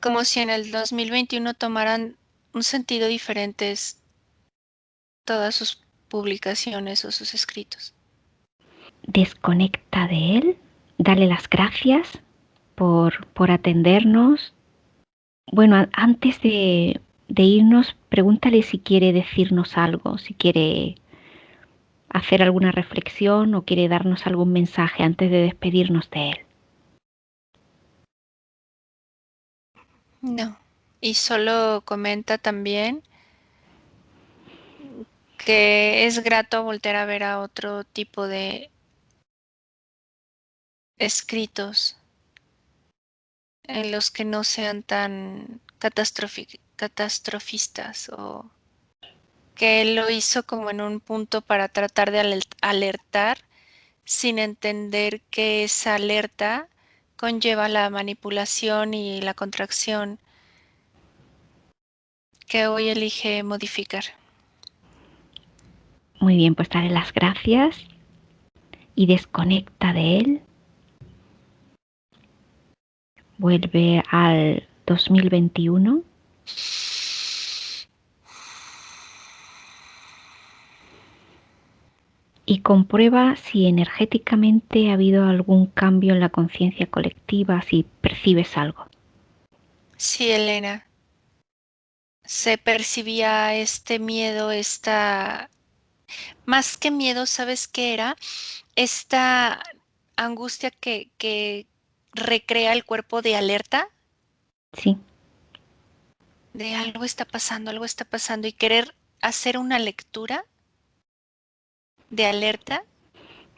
Como si en el 2021 tomaran un sentido diferente todas sus publicaciones o sus escritos. Desconecta de él, dale las gracias por atendernos. Bueno, antes de irnos, pregúntale si quiere decirnos algo, si quiere hacer alguna reflexión o quiere darnos algún mensaje antes de despedirnos de él. No. Y solo comenta también que es grato volver a ver a otro tipo de escritos en los que no sean tan catastrofistas o que él lo hizo como en un punto para tratar de alertar sin entender que esa alerta conlleva la manipulación y la contracción que hoy elige modificar. Muy bien, pues dale las gracias y desconecta de él. Vuelve al 2021 y comprueba si energéticamente ha habido algún cambio en la conciencia colectiva, si percibes algo. Sí, Elena, se percibía este miedo, más que miedo, ¿sabes qué era? Esta angustia que recrea el cuerpo de alerta, Sí, de algo está pasando, y querer hacer una lectura de alerta,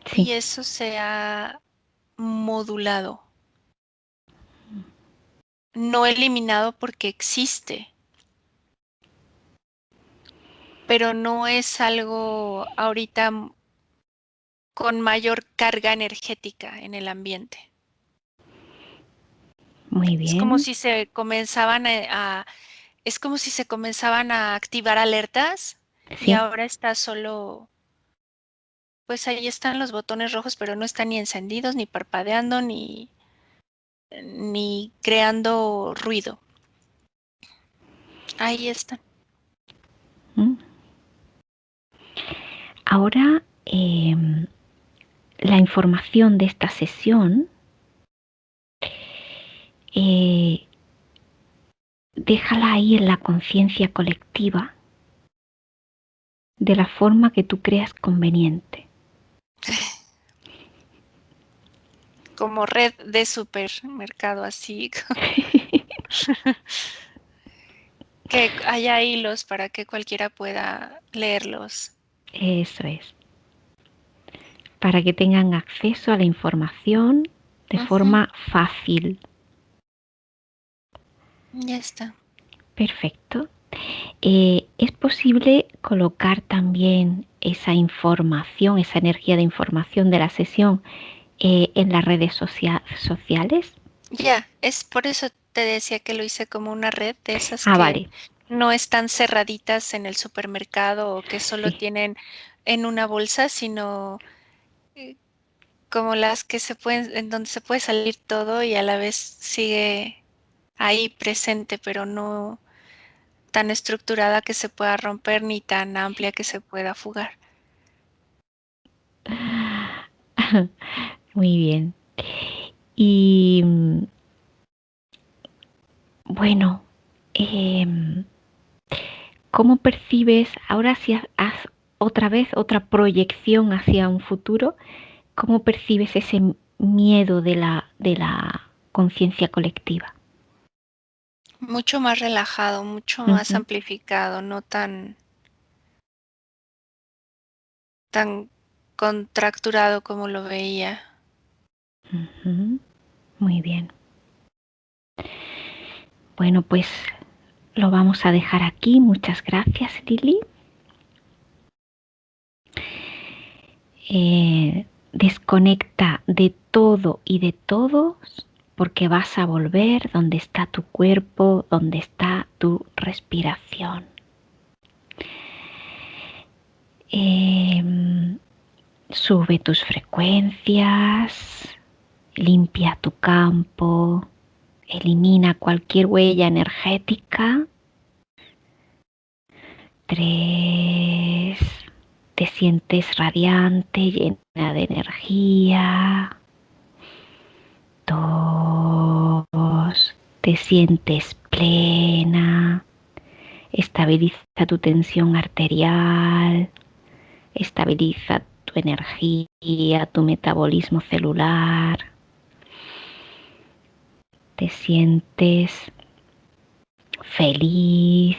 sí. y eso se ha modulado, no eliminado porque existe, pero no es algo ahorita con mayor carga energética en el ambiente. Muy Es como bien. si se comenzaban es como si se comenzaban a activar alertas y Sí. ahora está solo, pues ahí están los botones rojos, pero no están ni encendidos, ni parpadeando, ni creando ruido. Ahí están. ¿Mm? Ahora, la información de esta sesión, eh, déjala ahí en la conciencia colectiva de la forma que tú creas conveniente. Como red de supermercado, así que haya hilos para que cualquiera pueda leerlos. Eso es. Para que tengan acceso a la información de Ujú, forma fácil. ya está. Perfecto. Es posible colocar también esa información, esa energía de información de la sesión en las redes sociales. Ya, es por eso te decía que lo hice como una red de esas Ah, que vale. no están cerraditas en el supermercado o que solo Sí, tienen en una bolsa, sino eh, como las que se pueden, en donde se puede salir todo y a la vez sigue ahí presente, pero no tan estructurada que se pueda romper ni tan amplia que se pueda fugar. muy bien. Y bueno, em, ¿cómo percibes, ahora si haz otra vez otra proyección hacia un futuro, cómo percibes ese miedo de la conciencia colectiva? Mucho más relajado, mucho más Ujú, amplificado, no tan contracturado como lo veía. ujú, muy bien. Bueno, pues lo vamos a dejar aquí. Muchas gracias, Lili. Desconecta de todo y de todos porque vas a volver donde está tu cuerpo, donde está tu respiración. Eh, Sube tus frecuencias, limpia tu campo, elimina cualquier huella energética. 3. Te sientes radiante, llena de energía. 2. Te sientes plena. Estabiliza tu tensión arterial. Estabiliza tu energía, tu metabolismo celular. Te sientes feliz.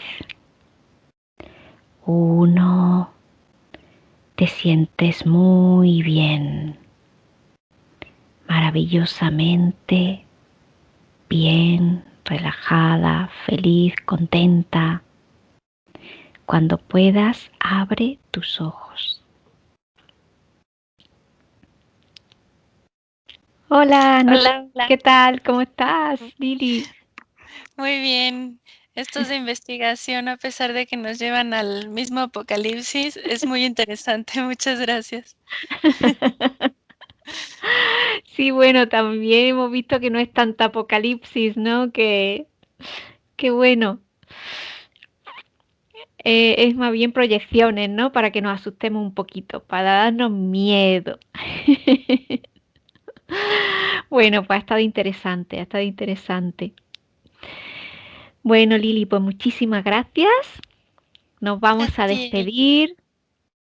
1. Te sientes muy bien, maravillosamente bien, relajada, feliz, contenta. Cuando puedas, abre tus ojos. Hola, Hola, ¿qué tal? ¿Cómo estás, Lili? muy bien. Estos de investigación, a pesar de que nos llevan al mismo apocalipsis, es muy interesante. Muchas gracias. Sí, bueno, también hemos visto que no es tanta apocalipsis, ¿no? Que bueno, es más bien proyecciones, ¿no? Para que nos asustemos un poquito, para darnos miedo. Bueno, pues ha estado interesante, ha estado interesante. Bueno, Lili, pues muchísimas gracias. Nos A vamos a ti. despedir.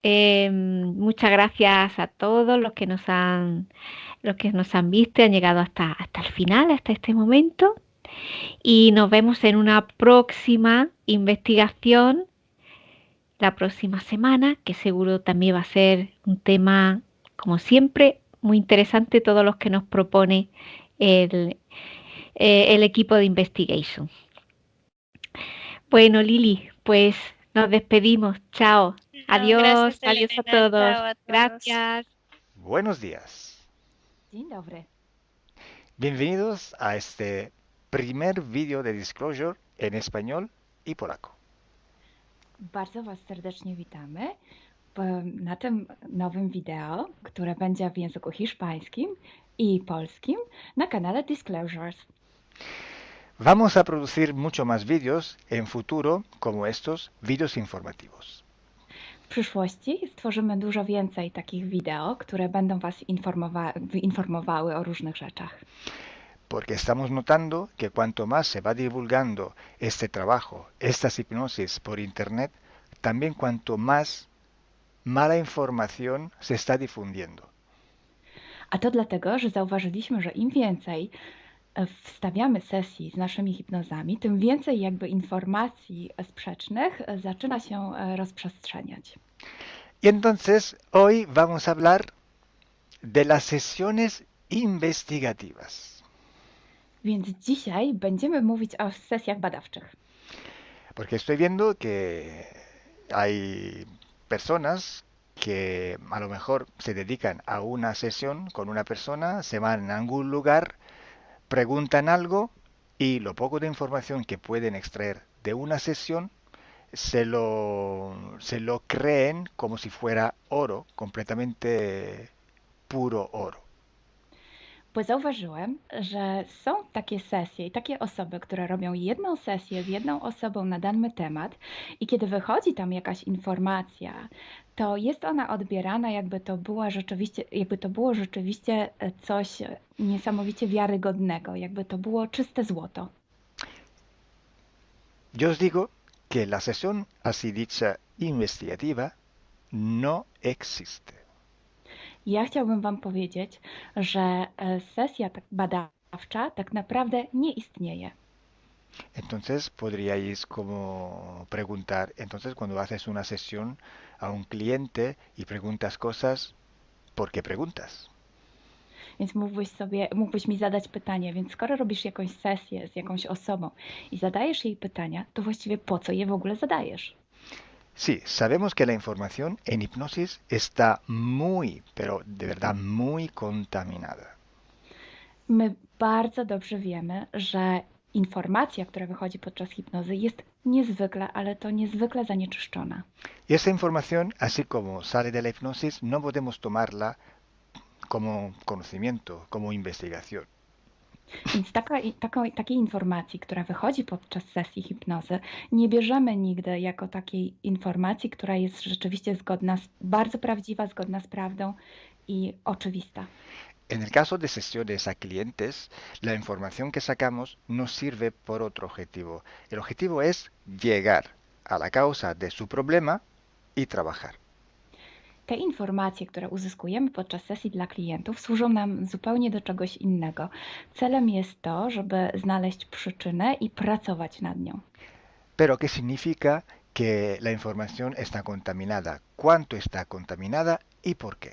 Muchas gracias a todos los que nos han visto y han llegado hasta el final, hasta este momento. Y nos vemos en una próxima investigación la próxima semana, que seguro también va a ser un tema, como siempre, muy interesante, todos los que nos propone el, el equipo de Investigation. Bueno, Lili, pues nos despedimos. Chao. No, Adiós. gracias, Adiós a Elena. todos. Chao a todos. Gracias. Buenos días. Dzień dobry. Bienvenidos a este primer vídeo de Disclosure en español y polaco. Bardzo Was serdecznie witamy na tym nowym wideo, które będzie w języku hiszpańskim i polskim na kanale Disclosures. Vamos a producir mucho más vídeos en futuro como estos vídeos informativos. W przyszłości stworzymy dużo więcej takich wideo, które będą Was informowały o różnych rzeczach. Porque estamos notando que cuanto más se va divulgando este trabajo, estas hipnosis por internet, también cuanto más mala información se está difundiendo. A to dlatego, że zauważyliśmy, że im więcej wstawiamy sesji z naszymi hipnozami, tym więcej jakby informacji sprzecznych zaczyna się rozprzestrzeniać. Y entonces hoy vamos a hablar de las sesiones investigativas. Więc dzisiaj będziemy mówić o sesjach badawczych. Porque estoy viendo que hay personas que a lo mejor se dedican a una sesión con una persona, se van a algún lugar, preguntan algo y lo poco de información que pueden extraer de una sesión se lo creen como si fuera oro, completamente puro oro. Bo zauważyłem, że są takie sesje i takie osoby, które robią jedną sesję z jedną osobą na dany temat i kiedy wychodzi tam jakaś informacja, to jest ona odbierana jakby to było rzeczywiście coś niesamowicie wiarygodnego, jakby to było czyste złoto. Yo os digo que la sesión así dicha investigativa no existe. Ja chciałbym Wam powiedzieć, że sesja badawcza tak naprawdę nie istnieje. Entonces podríais como preguntar, entonces cuando haces una sesión a un cliente y preguntas cosas, ¿por qué preguntas? Więc mógłbyś mi zadać pytanie, więc skoro robisz jakąś sesję z jakąś osobą i zadajesz jej pytania, to właściwie po co je w ogóle zadajesz? Sí, sabemos que la información en hipnosis está muy, pero de verdad muy contaminada. My bardzo dobrze wiemy, że informacja, która wychodzi podczas hipnozy jest niezwykle, ale to niezwykle zanieczyszczona. Y esa información, así como sale de la hipnosis, no podemos tomarla como conocimiento, como investigación. Więc takiej informacji, która wychodzi podczas sesji hipnozy, nie bierzemy nigdy jako takiej informacji, która jest rzeczywiście bardzo prawdziwa, zgodna z prawdą i oczywista. En el caso de sesiones a clientes, la información que sacamos nos sirve por otro objetivo. El objetivo es llegar a la causa de su problema y trabajar. Te informacje, które uzyskujemy podczas sesji dla klientów, służą nam zupełnie do czegoś innego. Celem jest to, żeby znaleźć przyczynę i pracować nad nią. Pero ¿qué significa que la información está contaminada? ¿Cuánto está contaminada y por qué?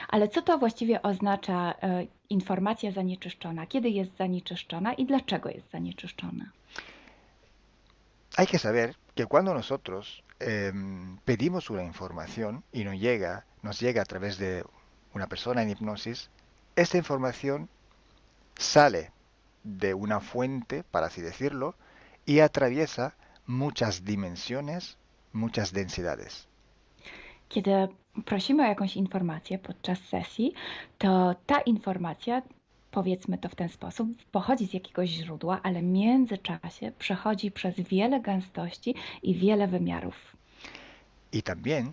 Ale co to właściwie oznacza informacja zanieczyszczona? Kiedy jest zanieczyszczona i dlaczego jest zanieczyszczona? Hay que saber que cuando nosotros pedimos una información y nos llega a través de una persona en hipnosis, esta información sale de una fuente, para así decirlo, y atraviesa muchas dimensiones, muchas densidades. Kiedy prosimy o jakąś informację podczas sesji, to ta informacja, powiedzmy to w ten sposób, pochodzi z jakiegoś źródła, ale w międzyczasie przechodzi przez wiele gęstości i wiele wymiarów. Y también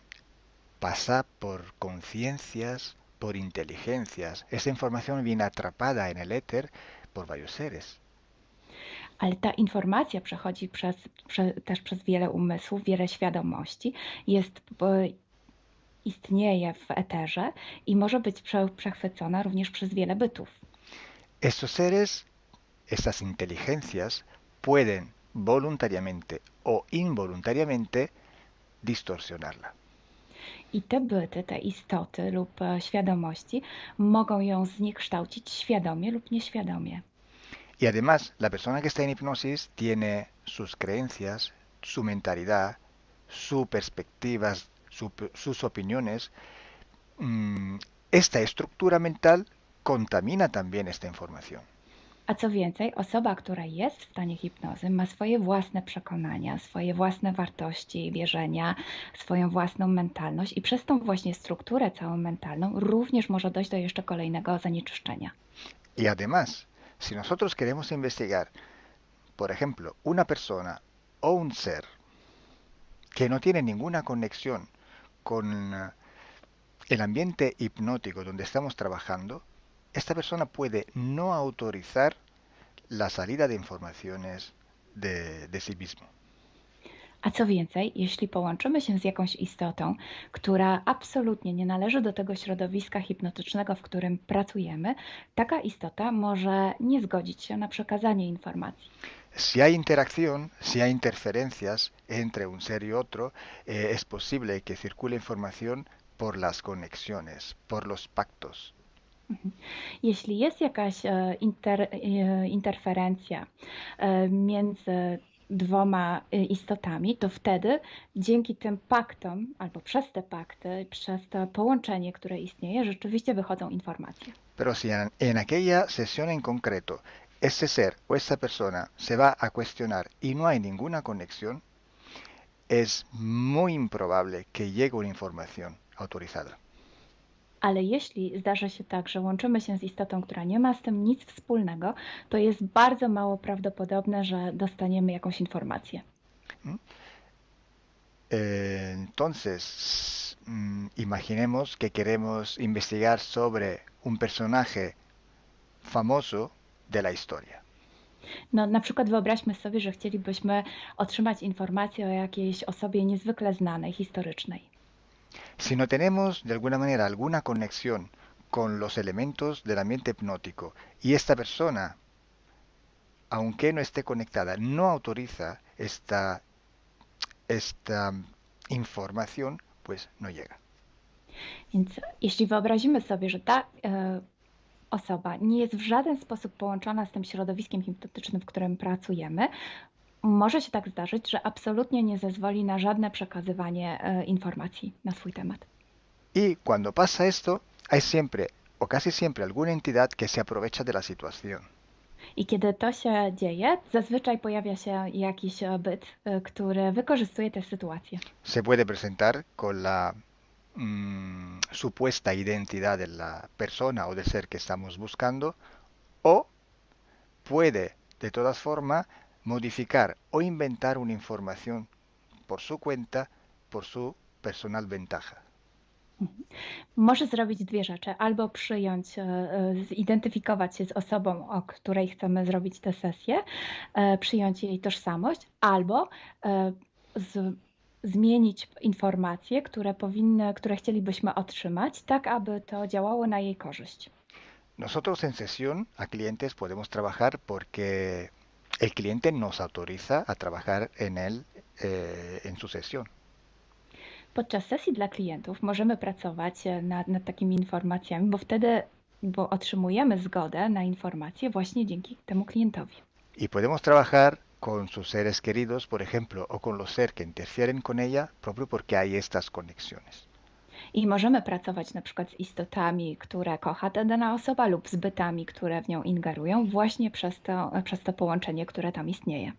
pasa por conciencias, por inteligencias. Esa información viene atrapada en el éter por varios seres. Ale ta informacja przechodzi też przez wiele umysłów, wiele świadomości, istnieje w eterze i może być przechwycona również przez wiele bytów. Estos seres, estas inteligencias, pueden voluntariamente o involuntariamente distorsionarla. I te byty, te istoty lub świadomości mogą ją zniekształcić świadomie lub nieświadomie. Y además, la persona que está en hipnosis tiene sus creencias, su mentalidad, sus perspectivas, sus opiniones. Esta estructura mental contamina también esta información. A co więcej, osoba, która jest w stanie hipnozy, ma swoje własne przekonania, swoje własne wartości, wierzenia, swoją własną mentalność i przez tą właśnie strukturę całą mentalną również może dojść do jeszcze kolejnego zanieczyszczenia. Y además, si nosotros queremos investigar, por ejemplo, una persona o un ser que no tiene ninguna conexión con el ambiente hipnótico donde estamos trabajando, esta persona puede no autorizar la salida de informaciones de sí mismo. A co więcej, jeśli połączymy się z jakąś istotą, która absolutnie nie należy do tego środowiska hipnotycznego, w którym pracujemy, taka istota może nie zgodzić się na przekazanie informacji. Si hay interacción, si hay interferencias entre un ser y otro, es posible que circule información por las conexiones, por los pactos. Jeśli jest jakaś interferencja między dwoma istotami, to wtedy dzięki tym paktom, albo przez te pakty, przez to połączenie, które istnieje, rzeczywiście wychodzą informacje. Pero si en aquella sesión en concreto ese ser o esa persona se va a cuestionar y no hay ninguna conexión, es muy improbable que llegue una información autorizada. Ale jeśli zdarzy się tak, że łączymy się z istotą, która nie ma z tym nic wspólnego, to jest bardzo mało prawdopodobne, że dostaniemy jakąś informację. Entonces, imaginemos que queremos investigar sobre un personaje famoso de la historia. No, na przykład wyobraźmy sobie, że chcielibyśmy otrzymać informację o jakiejś osobie niezwykle znanej, historycznej. Si no tenemos de alguna manera alguna conexión con los elementos del ambiente hipnótico y esta persona, aunque no esté conectada, no autoriza esta información, pues no llega. Więc jeśli wyobrazimy sobie, że ta osoba nie jest w żaden sposób połączona z tym środowiskiem hipnotycznym, w którym pracujemy, może się tak zdarzyć, że absolutnie nie zezwoli na żadne przekazywanie informacji na swój temat. Y cuando pasa esto, hay siempre o casi siempre alguna entidad que se aprovecha de la situación. I kiedy to się dzieje, zazwyczaj pojawia się jakiś byt, który wykorzystuje tę sytuację. Se puede presentar con la supuesta identidad de la persona o del ser que estamos buscando, o puede de todas formas modificar o inventar una información por su cuenta, por su personal ventaja. Może zrobić dwie rzeczy. Albo przyjąć, zidentyfikować się z osobą, o której chcemy zrobić tę sesję, przyjąć jej tożsamość, albo zmienić informacje, które chcielibyśmy otrzymać, tak aby to działało na jej korzyść. Nosotros en sesión a clientes podemos trabajar porque el cliente nos autoriza a trabajar en él en su sesión. Podczas sesji dla klientów możemy pracować nad takimi informacjami, bo otrzymujemy zgodę na informacje właśnie dzięki temu klientowi. Y podemos trabajar con sus seres queridos, por ejemplo, o con los seres que interfieren con ella, propio porque hay estas conexiones. I możemy pracować na przykład z istotami, które kocha ta dana osoba, lub z bytami, które w nią ingerują, właśnie przez to połączenie, które tam istnieje.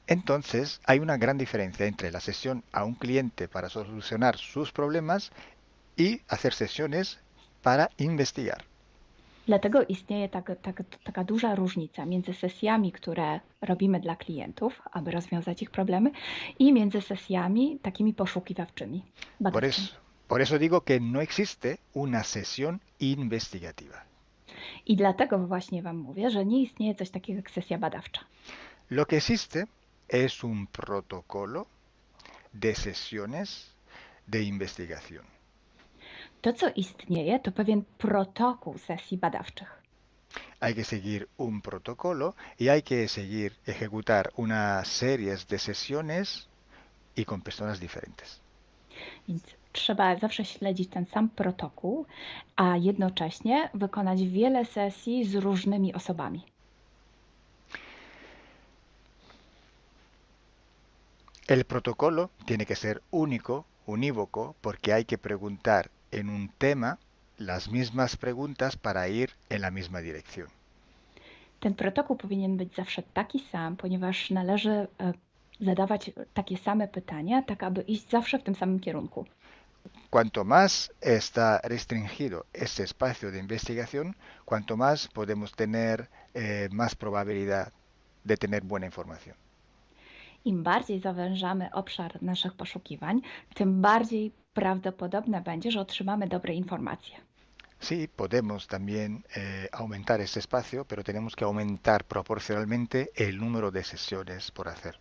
Entonces, hay una gran diferencia entre la sesión a un cliente para solucionar sus problemas y hacer sesiones para investigar. Dlatego istnieje taka duża różnica między sesjami, które robimy dla klientów, aby rozwiązać ich problemy, i między sesjami takimi poszukiwawczymi, badawczymi. Por eso digo que no existe una sesión investigativa. I dlatego właśnie Wam mówię, że nie istnieje coś takiego jak sesja badawcza. Lo que existe es un protocolo de sesiones de investigación. To, co istnieje, to pewien protokół sesji badawczych. Hay que seguir un protocolo y hay que ejecutar una serie de sesiones y con personas diferentes. Więc trzeba zawsze śledzić ten sam protokół, a jednocześnie wykonać wiele sesji z różnymi osobami. El protocolo tiene que ser único, unívoco, porque hay que preguntar en un tema las mismas preguntas para ir en la misma dirección. Ten protokół powinien być zawsze taki sam, ponieważ należy zadawać takie same pytania, tak aby iść zawsze w tym samym kierunku. Cuanto más está restringido este espacio de investigación, cuanto más podemos tener más probabilidad de tener buena información. Im bardziej zawężamy obszar naszych poszukiwań, tym bardziej prawdopodobne będzie, że otrzymamy dobre informacje. Sí, podemos también aumentar este espacio, pero tenemos que aumentar proporcionalmente el número de sesiones por hacer.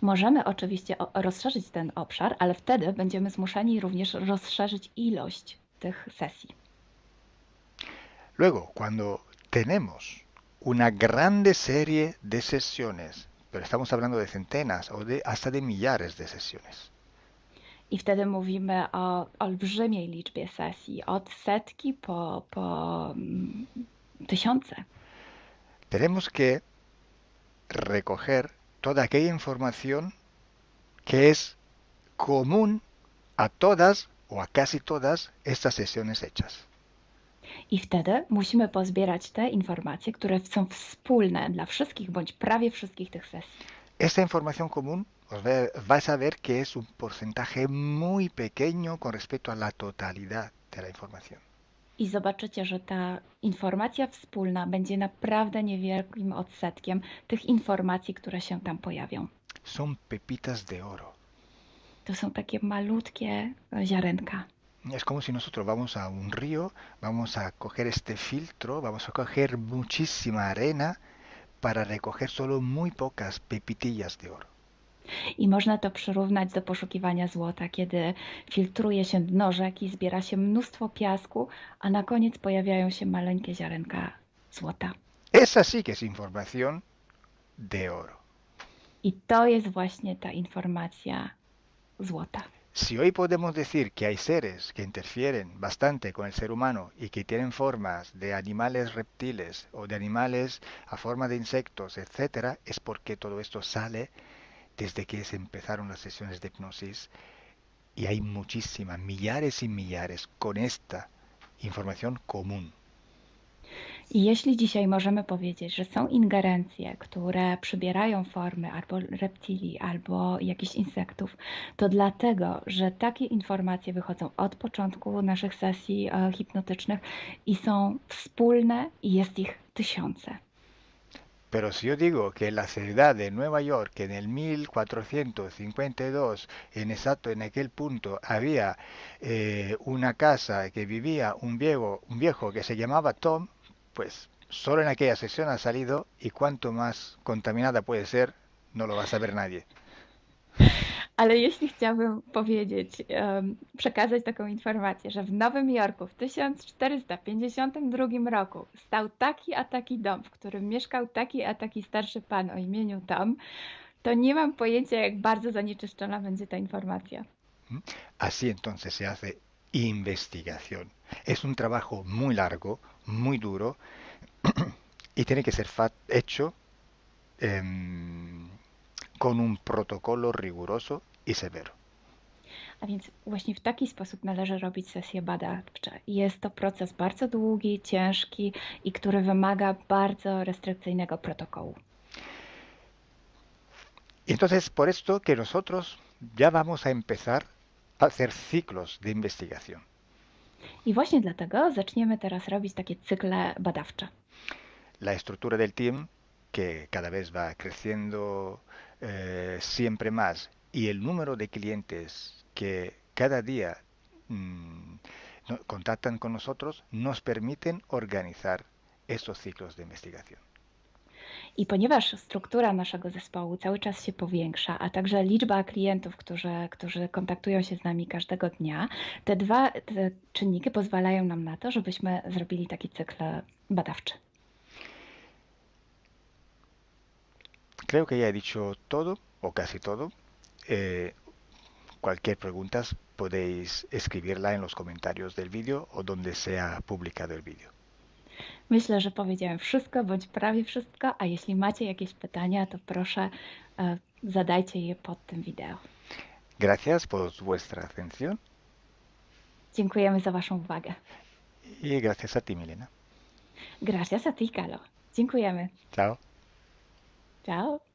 Możemy oczywiście rozszerzyć ten obszar, ale wtedy będziemy zmuszeni również rozszerzyć ilość tych sesji. Luego, cuando tenemos una grande serie de sesiones, pero estamos hablando de centenas o hasta de millares de sesiones. I wtedy mówimy o olbrzymiej liczbie sesji, od setki po tysiące. Tenemos que recoger toda aquella información que es común a todas o a casi todas estas sesiones hechas. I wtedy musimy pozbierać te informacje, które są wspólne dla wszystkich bądź prawie wszystkich tych sesji. Esta información común vais a ver que es un porcentaje muy pequeño con respecto a la totalidad de la información. I zobaczycie, że ta informacja wspólna będzie naprawdę niewielkim odsetkiem tych informacji, które się tam pojawią. Son pepitas de oro. To są takie malutkie ziarenka. Es como si nosotros vamos a un río, vamos a coger este filtro, vamos a coger muchísima arena para recoger solo muy pocas pepitillas de oro. I można to przyrównać do poszukiwania złota, kiedy filtruje się dno rzeki, zbiera się mnóstwo piasku, a na koniec pojawiają się maleńkie ziarenka złota. Esa sí que es información de oro. I to jest właśnie ta informacja złota. Si hoy podemos decir que hay seres que interfieren bastante con el ser humano y que tienen formas de animales reptiles o de animales a forma de insectos, etc., es porque todo esto sale desde que se empezaron las sesiones de hipnosis y hay muchísimas, millares y millares con esta información común. I jeśli dzisiaj możemy powiedzieć, że są ingerencje, które przybierają formy albo reptilii, albo jakichś insektów, to dlatego, że takie informacje wychodzą od początku naszych sesji hipnotycznych i są wspólne i jest ich tysiące. Pero si yo digo que en la ciudad de Nueva York, en el 1452, en aquel punto, había una casa que vivía un viejo que se llamaba Tom, pues solo en aquella sesión ha salido y cuanto más contaminada puede ser, no lo va a saber nadie. Ale jeśli chciałabym powiedzieć, przekazać taką informację, że w Nowym Jorku w 1452 roku stał taki a taki dom, w którym mieszkał taki a taki starszy pan o imieniu Tom, to nie mam pojęcia, jak bardzo zanieczyszczona będzie ta informacja. Así entonces se hace investigación. Es un trabajo muy largo, muy duro y tiene que ser hecho con un protocolo riguroso y severo. A więc właśnie w taki sposób należy robić sesje badawcze. Jest to proces bardzo długi, ciężki i który wymaga bardzo restrykcyjnego protokołu. Y entonces por esto que nosotros ya vamos a empezar a hacer ciclos de investigación. I właśnie dlatego zaczniemy teraz robić takie cykle badawcze. La estructura del team, que cada vez va creciendo siempre más, y el número de clientes que cada día contactan con nosotros, nos permiten organizar estos ciclos de investigación. I ponieważ struktura naszego zespołu cały czas się powiększa, a także liczba klientów, którzy kontaktują się z nami każdego dnia, te czynniki pozwalają nam na to, żebyśmy zrobili taki cykl badawczy. Creo que ya he dicho todo, o casi todo. Cualquier pregunta podéis escribirla en los comentarios del vídeo o donde sea publicado el vídeo. Myślę, że powiedziałem wszystko, bądź prawie wszystko, a jeśli macie jakieś pytania, to proszę zadajcie je pod tym wideo. Gracias por vuestra atención. Dziękujemy za Waszą uwagę. Y gracias a ti, Milena. Gracias a ti, Kalo. Dziękujemy. Chao. Ciao.